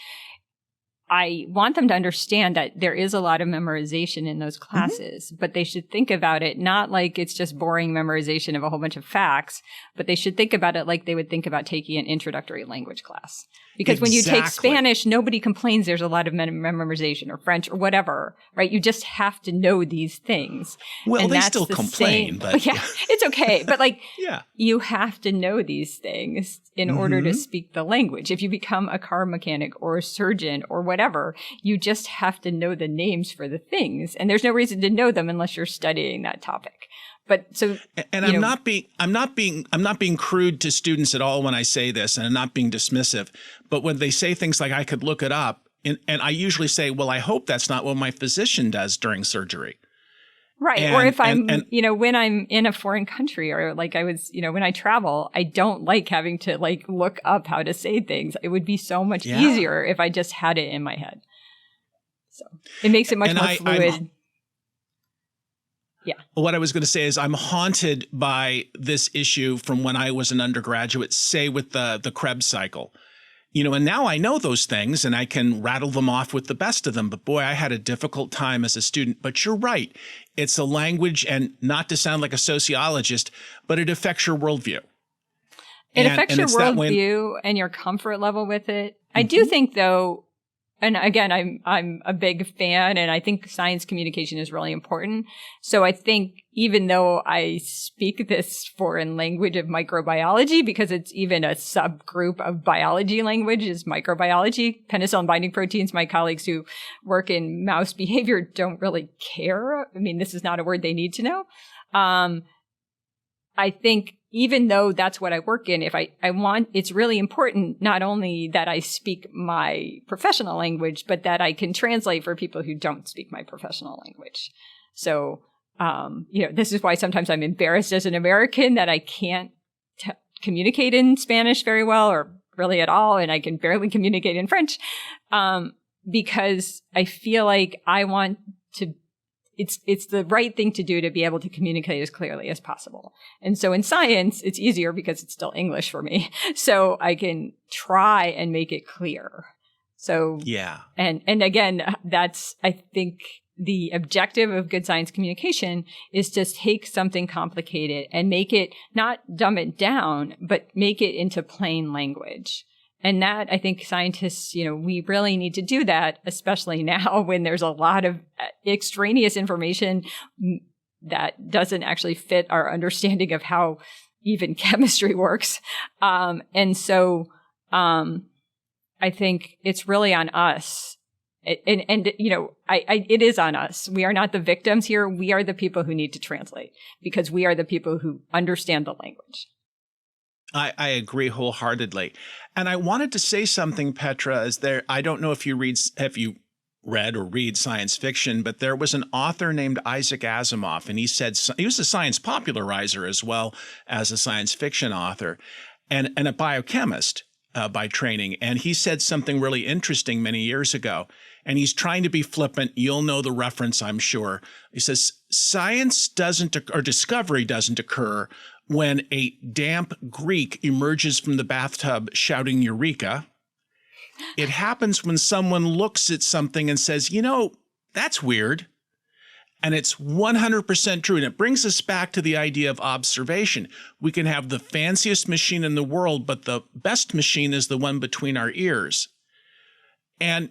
I want them to understand that there is a lot of memorization in those classes, but they should think about it not like it's just boring memorization of a whole bunch of facts, but they should think about it like they would think about taking an introductory language class. Because when you take Spanish, nobody complains there's a lot of memorization, or French or whatever, right? You just have to know these things. Well, and they still complain, but yeah, it's okay. But you have to know these things in order to speak the language. If you become a car mechanic or a surgeon or whatever, you just have to know the names for the things. And there's no reason to know them unless you're studying that topic. But so, and I'm not being crude to students at all when I say this, and I'm not being dismissive. But when they say things like I could look it up, and I usually say, well, I hope that's not what my physician does during surgery. Right. Or if I'm, when I'm in a foreign country, or like I was, when I travel, I don't like having to look up how to say things. It would be so much easier if I just had it in my head. So it makes it much more fluid. Yeah. What I was going to say is I'm haunted by this issue from when I was an undergraduate, say with the Krebs cycle. And now I know those things and I can rattle them off with the best of them. But boy, I had a difficult time as a student. But you're right. It's a language, and not to sound like a sociologist, but it affects your worldview. It affects your worldview and your comfort level with it. I do think, though, and again, I'm a big fan, and I think science communication is really important. So I think even though I speak this foreign language of microbiology, because it's even a subgroup of biology language is microbiology, penicillin binding proteins, my colleagues who work in mouse behavior don't really care. I mean, this is not a word they need to know. I think even though that's what I work in, if I want, it's really important not only that I speak my professional language, but that I can translate for people who don't speak my professional language. So, this is why sometimes I'm embarrassed as an American that I can't communicate in Spanish very well, or really at all, and I can barely communicate in French, because I feel like I want to. It's the right thing to do to be able to communicate as clearly as possible. And so in science, it's easier because it's still English for me. So I can try and make it clear. So, yeah. And again, that's, I think, the objective of good science communication is to take something complicated and make it, not dumb it down, but make it into plain language. And that, I think scientists, we really need to do that, especially now when there's a lot of extraneous information that doesn't actually fit our understanding of how, even chemistry works. And so I think it's really on us. And you know, it is on us. We are not the victims here. We are the people who need to translate because we are the people who understand the language. I agree wholeheartedly. And I wanted to say something, Petra, I don't know if you read or read science fiction, but there was an author named Isaac Asimov, and he was a science popularizer as well as a science fiction author and a biochemist by training. And he said something really interesting many years ago. And he's trying to be flippant. You'll know the reference, I'm sure. He says, discovery doesn't occur when a damp Greek emerges from the bathtub shouting Eureka. It happens when someone looks at something and says, you know, that's weird. And it's 100% true. And it brings us back to the idea of observation. We can have the fanciest machine in the world, but the best machine is the one between our ears. And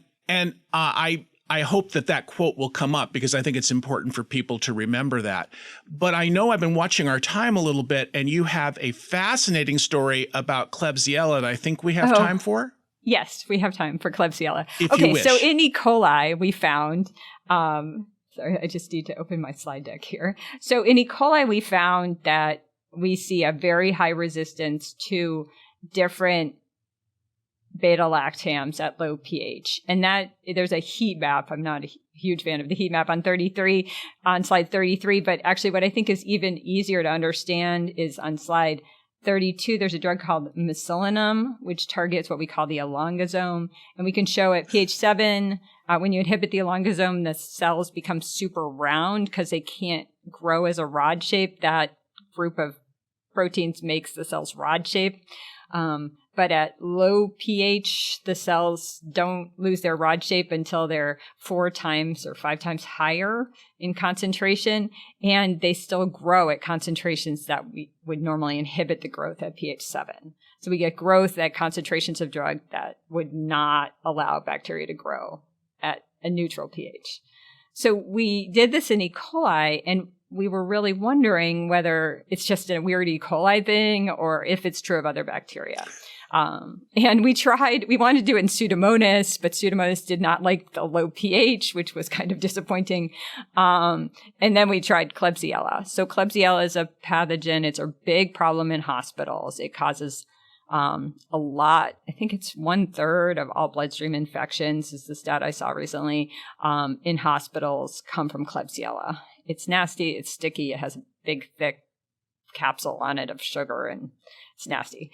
I hope that quote will come up because I think it's important for people to remember that. But I know I've been watching our time a little bit, and you have a fascinating story about Klebsiella that I think we have time for. Yes, we have time for Klebsiella. If you wish. So in E. coli, we found, sorry, I just need to open my slide deck here. So in E. coli, we found that we see a very high resistance to different beta-lactams at low pH. And that there's a heat map. I'm not a huge fan of the heat map on slide 33, but actually what I think is even easier to understand is on slide 32, there's a drug called mesalenum, which targets what we call the elongosome. And we can show at pH 7, when you inhibit the elongosome, the cells become super round because they can't grow as a rod shape. That group of proteins makes the cells rod shape. But at low pH, the cells don't lose their rod shape until they're 4 times or 5 times higher in concentration, and they still grow at concentrations that we would normally inhibit the growth at pH 7. So we get growth at concentrations of drug that would not allow bacteria to grow at a neutral pH. So we did this in E. coli, and we were really wondering whether it's just a weird E. coli thing or if it's true of other bacteria. And we wanted to do it in Pseudomonas, but Pseudomonas did not like the low pH, which was kind of disappointing. And then we tried Klebsiella. So Klebsiella is a pathogen. It's a big problem in hospitals. It causes a lot. I think it's 1/3 of all bloodstream infections, is the stat I saw recently, in hospitals come from Klebsiella. It's nasty. It's sticky. It has a big, thick capsule on it of sugar, and it's nasty.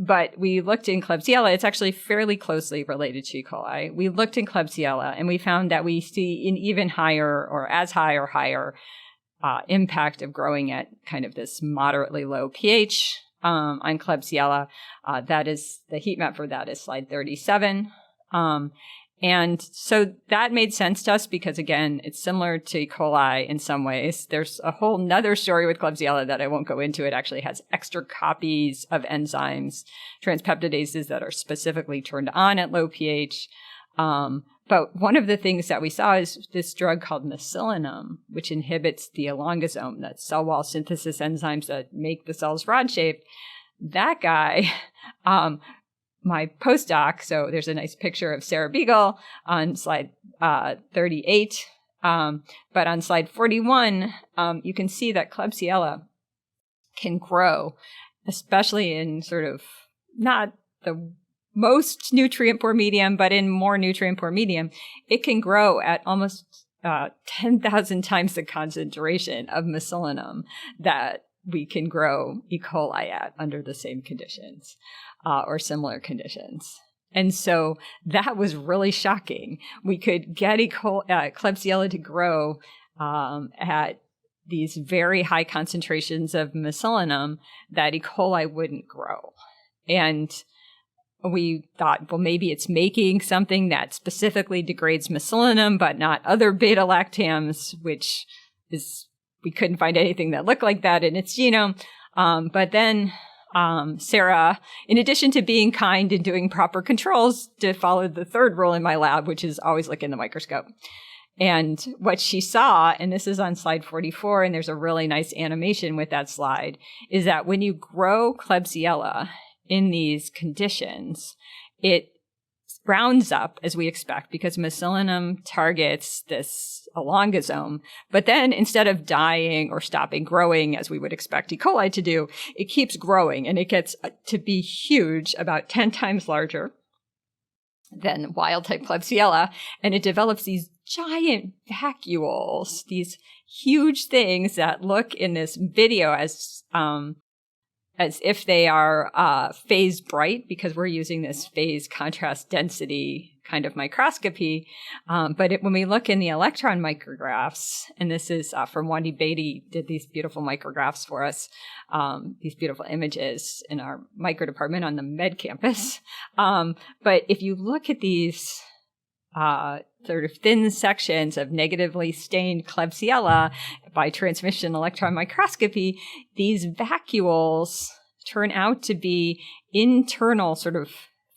But we looked in Klebsiella. It's actually fairly closely related to E. coli. We looked in Klebsiella, and we found that we see an even higher or as high or higher impact of growing at kind of this moderately low pH on Klebsiella. That is, the heat map for that is slide 37. And so that made sense to us because, again, it's similar to E. coli in some ways. There's a whole nother story with Klebsiella that I won't go into. It actually has extra copies of enzymes, transpeptidases, that are specifically turned on at low pH. But one of the things that we saw is this drug called mesalenum, which inhibits the elongosome, that cell wall synthesis enzymes that make the cells rod-shaped. That guy... my postdoc, so there's a nice picture of Sarah Beagle on slide 38. But on slide 41, you can see that Klebsiella can grow, especially in sort of not the most nutrient-poor medium, but in more nutrient-poor medium. It can grow at almost 10,000 times the concentration of mesalenum that we can grow E. coli at under the same conditions. Or similar conditions. And so that was really shocking. We could get Klebsiella to grow at these very high concentrations of mesalenum that E. coli wouldn't grow. And we thought, well, maybe it's making something that specifically degrades mesalenum, but not other beta-lactams, which is, we couldn't find anything that looked like that in its genome. But then... Sarah, in addition to being kind and doing proper controls, to follow the third rule in my lab, which is always look in the microscope. And what she saw, and this is on slide 44, and there's a really nice animation with that slide, is that when you grow Klebsiella in these conditions, it rounds up as we expect because Mesolinum targets this elongosome. But then instead of dying or stopping growing as we would expect E. coli to do, it keeps growing and it gets to be huge, about 10 times larger than wild-type Klebsiella, and it develops these giant vacuoles, these huge things that look in this video as if they are phase bright, because we're using this phase contrast density kind of microscopy. But when we look in the electron micrographs, and this is from Wandi Beatty, did these beautiful micrographs for us, these beautiful images in our micro department on the med campus. But if you look at these sort of thin sections of negatively stained Klebsiella by transmission electron microscopy, these vacuoles turn out to be internal sort of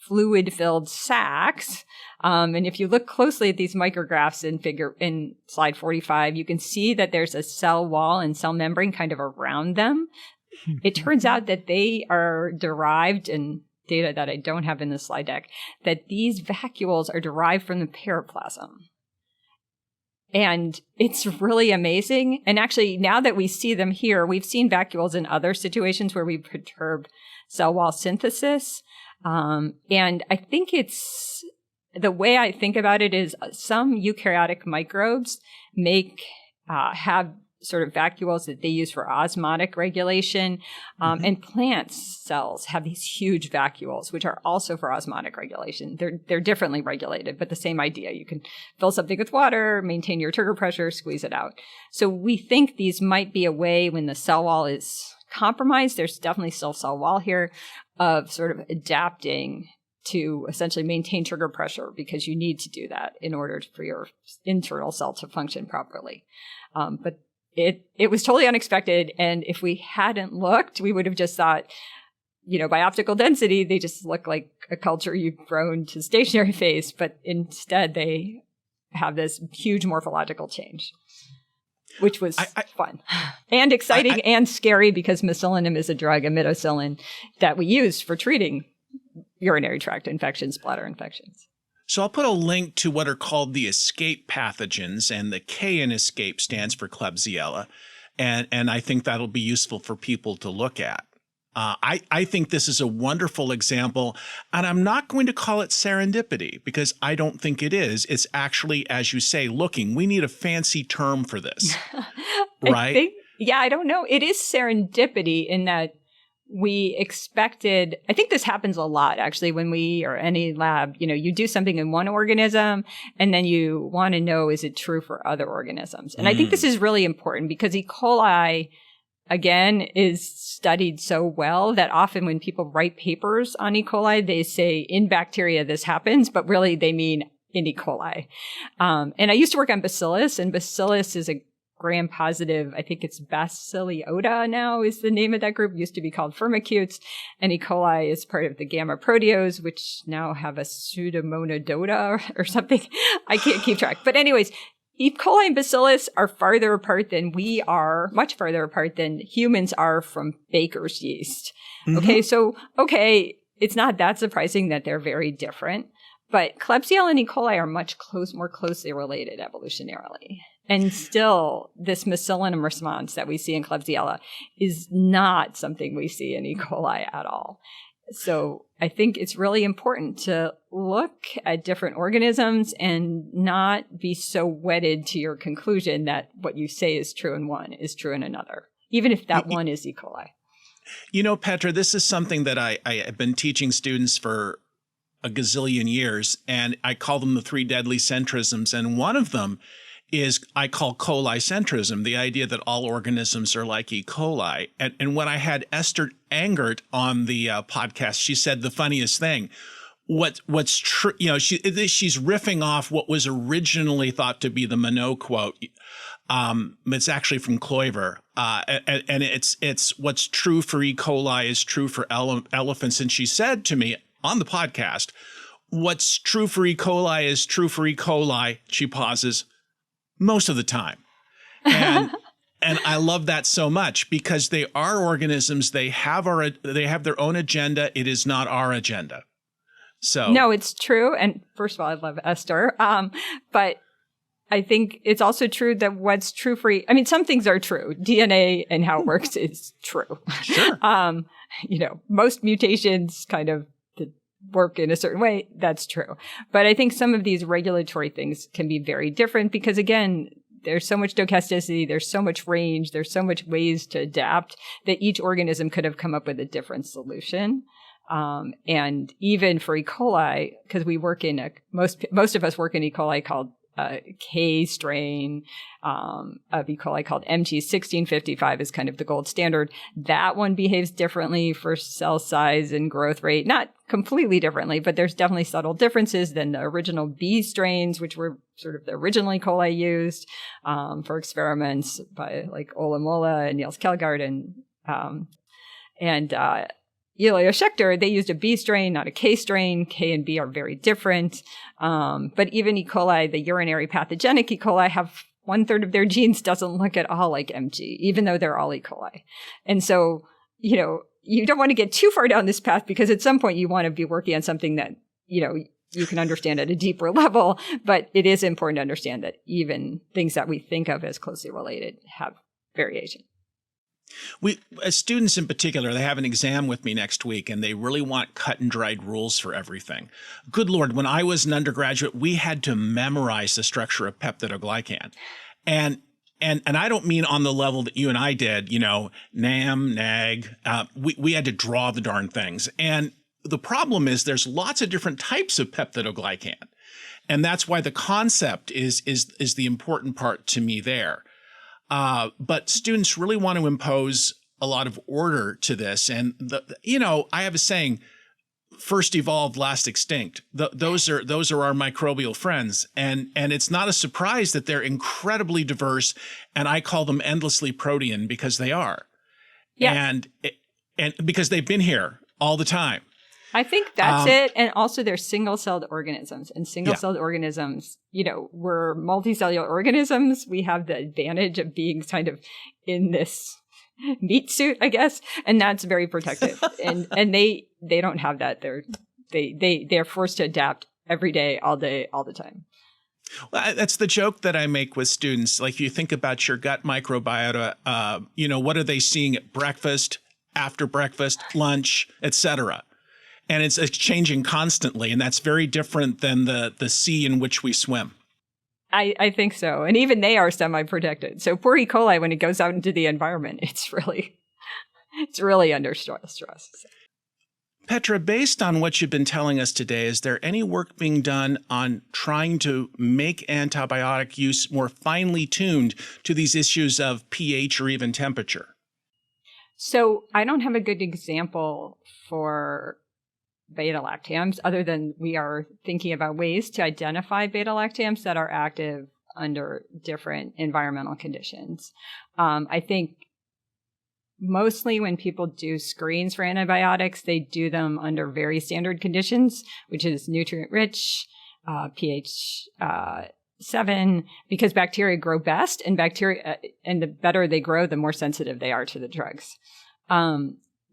fluid-filled sacs. And if you look closely at these micrographs in slide 45, you can see that there's a cell wall and cell membrane kind of around them. It turns out that they are derived, and data that I don't have in the slide deck, that these vacuoles are derived from the periplasm. And it's really amazing. And actually, now that we see them here, we've seen vacuoles in other situations where we perturb cell wall synthesis. And I think the way I think about it is some eukaryotic microbes have sort of vacuoles that they use for osmotic regulation. And plant cells have these huge vacuoles, which are also for osmotic regulation. They're differently regulated, but the same idea. You can fill something with water, maintain your trigger pressure, squeeze it out. So we think these might be a way when the cell wall is compromised, there's definitely still cell wall here, of sort of adapting to essentially maintain trigger pressure, because you need to do that in order for your internal cell to function properly. But it was totally unexpected. And if we hadn't looked, we would have just thought, by optical density, they just look like a culture you've grown to stationary phase. But instead, they have this huge morphological change, which was fun and exciting and scary, because Mesolinum is a drug, imidacillin, that we use for treating urinary tract infections, bladder infections. So I'll put a link to what are called the escape pathogens, and the K in escape stands for Klebsiella. And I think that'll be useful for people to look at. I think this is a wonderful example, and I'm not going to call it serendipity, because I don't think it is. It's actually, as you say, looking. We need a fancy term for this, right? I don't know. It is serendipity in that we expected, I think this happens a lot actually when or any lab, you do something in one organism and then you want to know, is it true for other organisms? And I think this is really important because E. coli, again, is studied so well that often when people write papers on E. coli, they say in bacteria this happens, but really they mean in E. coli. And I used to work on Bacillus, and Bacillus is a gram-positive, I think it's Bacilliota now is the name of that group. It used to be called Firmicutes. And E. coli is part of the gamma proteos, which now have a Pseudomonadota or something. I can't keep track. But anyways, E. coli and Bacillus are farther apart than we are, much farther apart than humans are from baker's yeast. Okay, it's not that surprising that they're very different. But Klebsiella and E. coli are much more closely related evolutionarily. And still, this Mesolinum response that we see in Klebsiella is not something we see in E. coli at all. So I think it's really important to look at different organisms and not be so wedded to your conclusion that what you say is true in one is true in another, even if that one is E. coli. Petra, this is something that I have been teaching students for a gazillion years, and I call them the 3 deadly centrisms. And one of them is I call coli-centrism, the idea that all organisms are like E. coli. And when I had Esther Angert on the podcast, she said the funniest thing. What's true, she's riffing off what was originally thought to be the Monod quote. It's actually from Kloiver. And it's what's true for E. coli is true for elephants. And she said to me on the podcast, what's true for E. coli is true for E. coli, she pauses, most of the time. And and I love that so much because they are organisms. They have their own agenda. It is not our agenda. So no, it's true. And first of all, I love Esther. But I think it's also true that what's true for, some things are true. DNA and how it works is true. Sure. Most mutations kind of work in a certain way. That's true. But I think some of these regulatory things can be very different because, again, there's so much stochasticity, there's so much range, there's so much ways to adapt that each organism could have come up with a different solution. And even for E. coli, because we work in most of us work in E. coli called K strain of E. coli called MT1655 is kind of the gold standard. That one behaves differently for cell size and growth rate, not completely differently, but there's definitely subtle differences than the original B strains, which were sort of the original E. coli used for experiments by like Ola Mola and Niels Kjellgaard and Elio Schechter. They used a B strain, not a K strain. K and B are very different. But even E. coli, the urinary pathogenic E. coli, have 1/3 of their genes doesn't look at all like MG, even though they're all E. coli. And so, you don't want to get too far down this path because at some point you want to be working on something that, you can understand at a deeper level. But it is important to understand that even things that we think of as closely related have variation. We, as students in particular, they have an exam with me next week and they really want cut and dried rules for everything. Good Lord, when I was an undergraduate, we had to memorize the structure of peptidoglycan. And I don't mean on the level that you and I did, NAM, NAG. We had to draw the darn things. And the problem is there's lots of different types of peptidoglycan. And that's why the concept is the important part to me there. But students really want to impose a lot of order to this. And, I have a saying, first evolved, last extinct. Those are our microbial friends. And it's not a surprise that they're incredibly diverse. And I call them endlessly protean because they are. Yeah. And because they've been here all the time. I think that's it. And also they're single-celled organisms. And single-celled organisms, we're multicellular organisms. We have the advantage of being kind of in this meat suit, I guess. And that's very protective. and they don't have that. They're forced to adapt every day, all the time. Well, that's the joke that I make with students. Like, if you think about your gut microbiota, what are they seeing at breakfast, after breakfast, lunch, etc.? And it's changing constantly, and that's very different than the sea in which we swim. I think so. And even they are semi-protected. So poor E. coli, when it goes out into the environment, it's really under stress. Petra, based on what you've been telling us today, is there any work being done on trying to make antibiotic use more finely tuned to these issues of pH or even temperature? So I don't have a good example for beta-lactams, other than we are thinking about ways to identify beta-lactams that are active under different environmental conditions. I think mostly when people do screens for antibiotics, they do them under very standard conditions, which is nutrient-rich, pH 7, because bacteria grow best, and and the better they grow, the more sensitive they are to the drugs.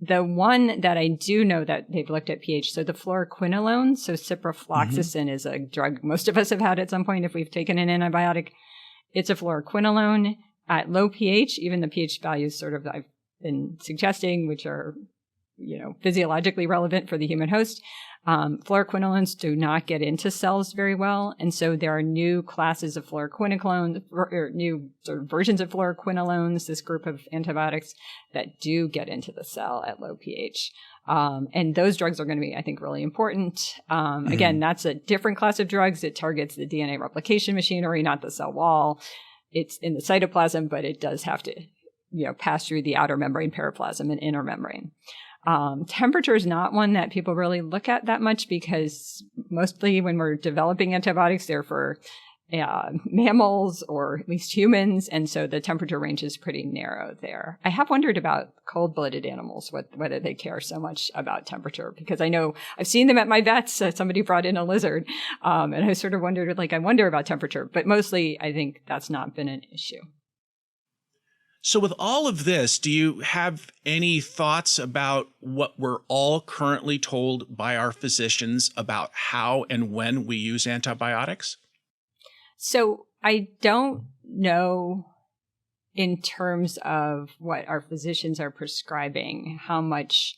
The one that I do know that they've looked at pH, so the fluoroquinolone, so ciprofloxacin is a drug most of us have had at some point if we've taken an antibiotic. It's a fluoroquinolone at low pH, even the pH values sort of I've been suggesting, which are, physiologically relevant for the human host. Fluoroquinolones do not get into cells very well. And so there are new classes of fluoroquinolones, or new sort of versions of fluoroquinolones, this group of antibiotics that do get into the cell at low pH. And those drugs are going to be, I think, really important. Again, that's a different class of drugs. It targets the DNA replication machinery, not the cell wall. It's in the cytoplasm, but it does have to, pass through the outer membrane, periplasm, and inner membrane. Temperature is not one that people really look at that much because mostly when we're developing antibiotics, they're for mammals or at least humans. And so the temperature range is pretty narrow there. I have wondered about cold-blooded animals, whether they care so much about temperature, because I know I've seen them at my vet's. Somebody brought in a lizard. And I sort of wondered, I wonder about temperature. But mostly, I think that's not been an issue. So with all of this, do you have any thoughts about what we're all currently told by our physicians about how and when we use antibiotics? So I don't know in terms of what our physicians are prescribing, how much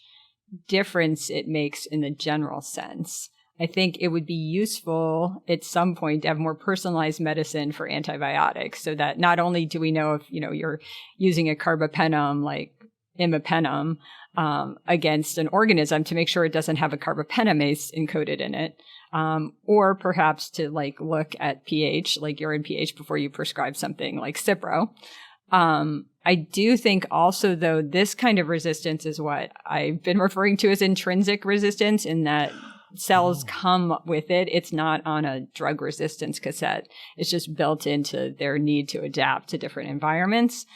difference it makes in the general sense. I think it would be useful at some point to have more personalized medicine for antibiotics so that not only do we know if, you're using a carbapenem like imipenem against an organism to make sure it doesn't have a carbapenemase encoded in it, or perhaps to look at pH, like urine pH, before you prescribe something like Cipro. I do think also, though, this kind of resistance is what I've been referring to as intrinsic resistance, in that cells come with it. It's not on a drug resistance cassette. It's just built into their need to adapt to different environments.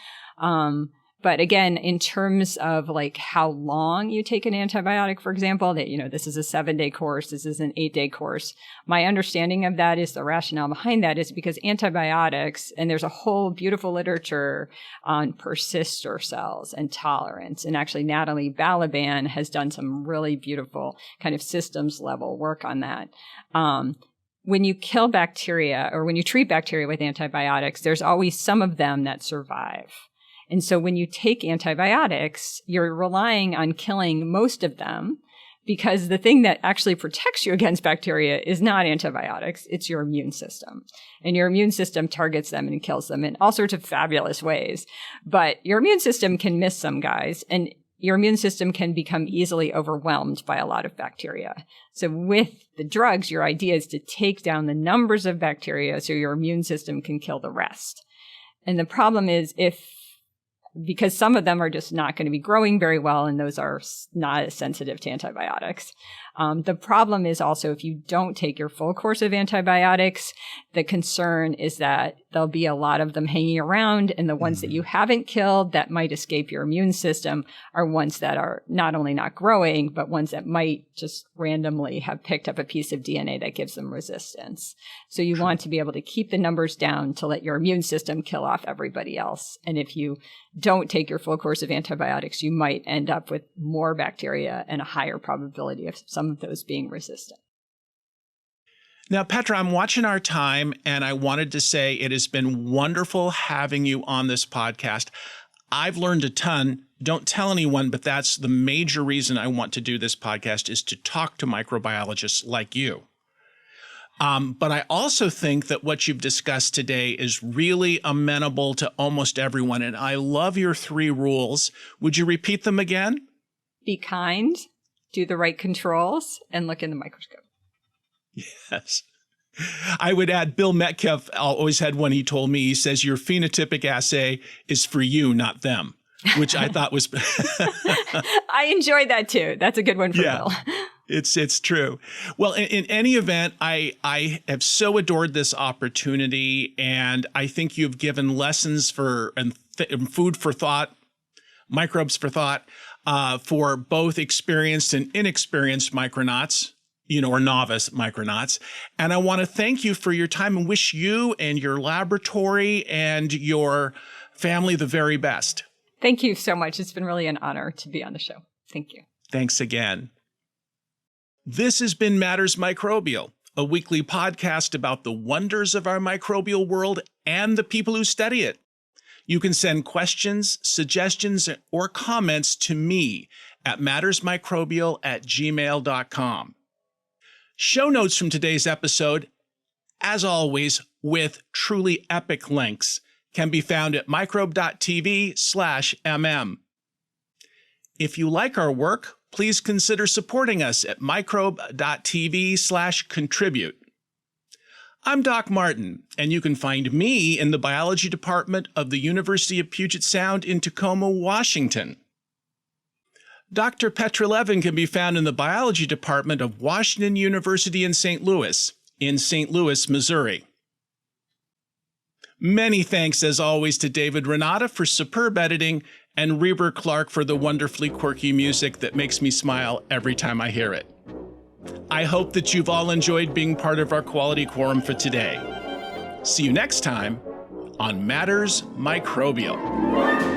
But again, in terms of how long you take an antibiotic, for example, that, this is a 7-day course, this is an 8-day course. My understanding of that is the rationale behind that is because antibiotics, and there's a whole beautiful literature on persister cells and tolerance. And actually, Natalie Balaban has done some really beautiful kind of systems level work on that. When you kill bacteria or when you treat bacteria with antibiotics, there's always some of them that survive. And so when you take antibiotics, you're relying on killing most of them, because the thing that actually protects you against bacteria is not antibiotics, it's your immune system. And your immune system targets them and kills them in all sorts of fabulous ways. But your immune system can miss some guys, and your immune system can become easily overwhelmed by a lot of bacteria. So with the drugs, your idea is to take down the numbers of bacteria so your immune system can kill the rest. And the problem is because some of them are just not going to be growing very well, and those are not as sensitive to antibiotics. The problem is also if you don't take your full course of antibiotics, the concern is that there'll be a lot of them hanging around, and the ones that you haven't killed that might escape your immune system are ones that are not only not growing, but ones that might just randomly have picked up a piece of DNA that gives them resistance. So you want to be able to keep the numbers down to let your immune system kill off everybody else. And if you don't take your full course of antibiotics, you might end up with more bacteria and a higher probability of some of those being resistant. Now, Petra, I'm watching our time, and I wanted to say it has been wonderful having you on this podcast. I've learned a ton. Don't tell anyone, but that's the major reason I want to do this podcast, is to talk to microbiologists like you. But I also think that what you've discussed today is really amenable to almost everyone. And I love your 3 rules. Would you repeat them again? Be kind, do the right controls, and look in the microscope. Yes. I would add, Bill Metcalf always had one. He told me, he says, your phenotypic assay is for you, not them, which I thought was. I enjoyed that too. That's a good one for Bill. It's true. Well, in any event, I have so adored this opportunity, and I think you've given lessons and food for thought, microbes for thought, for both experienced and inexperienced micronauts, or novice micronauts. And I want to thank you for your time and wish you and your laboratory and your family the very best. Thank you so much. It's been really an honor to be on the show. Thank you. Thanks again. This has been Matters Microbial, a weekly podcast about the wonders of our microbial world and the people who study it. You can send questions, suggestions, or comments to me at mattersmicrobial@gmail.com. Show notes from today's episode, as always, with truly epic links, can be found at microbe.tv/mm. If you like our work, please consider supporting us at microbe.tv/contribute. I'm Doc Martin, and you can find me in the biology department of the University of Puget Sound in Tacoma, Washington. Dr. Petra Levin can be found in the biology department of Washington University in St. Louis, Missouri. Many thanks, as always, to David Renata for superb editing and Reber Clark for the wonderfully quirky music that makes me smile every time I hear it. I hope that you've all enjoyed being part of our Quality Quorum for today. See you next time on Matters Microbial.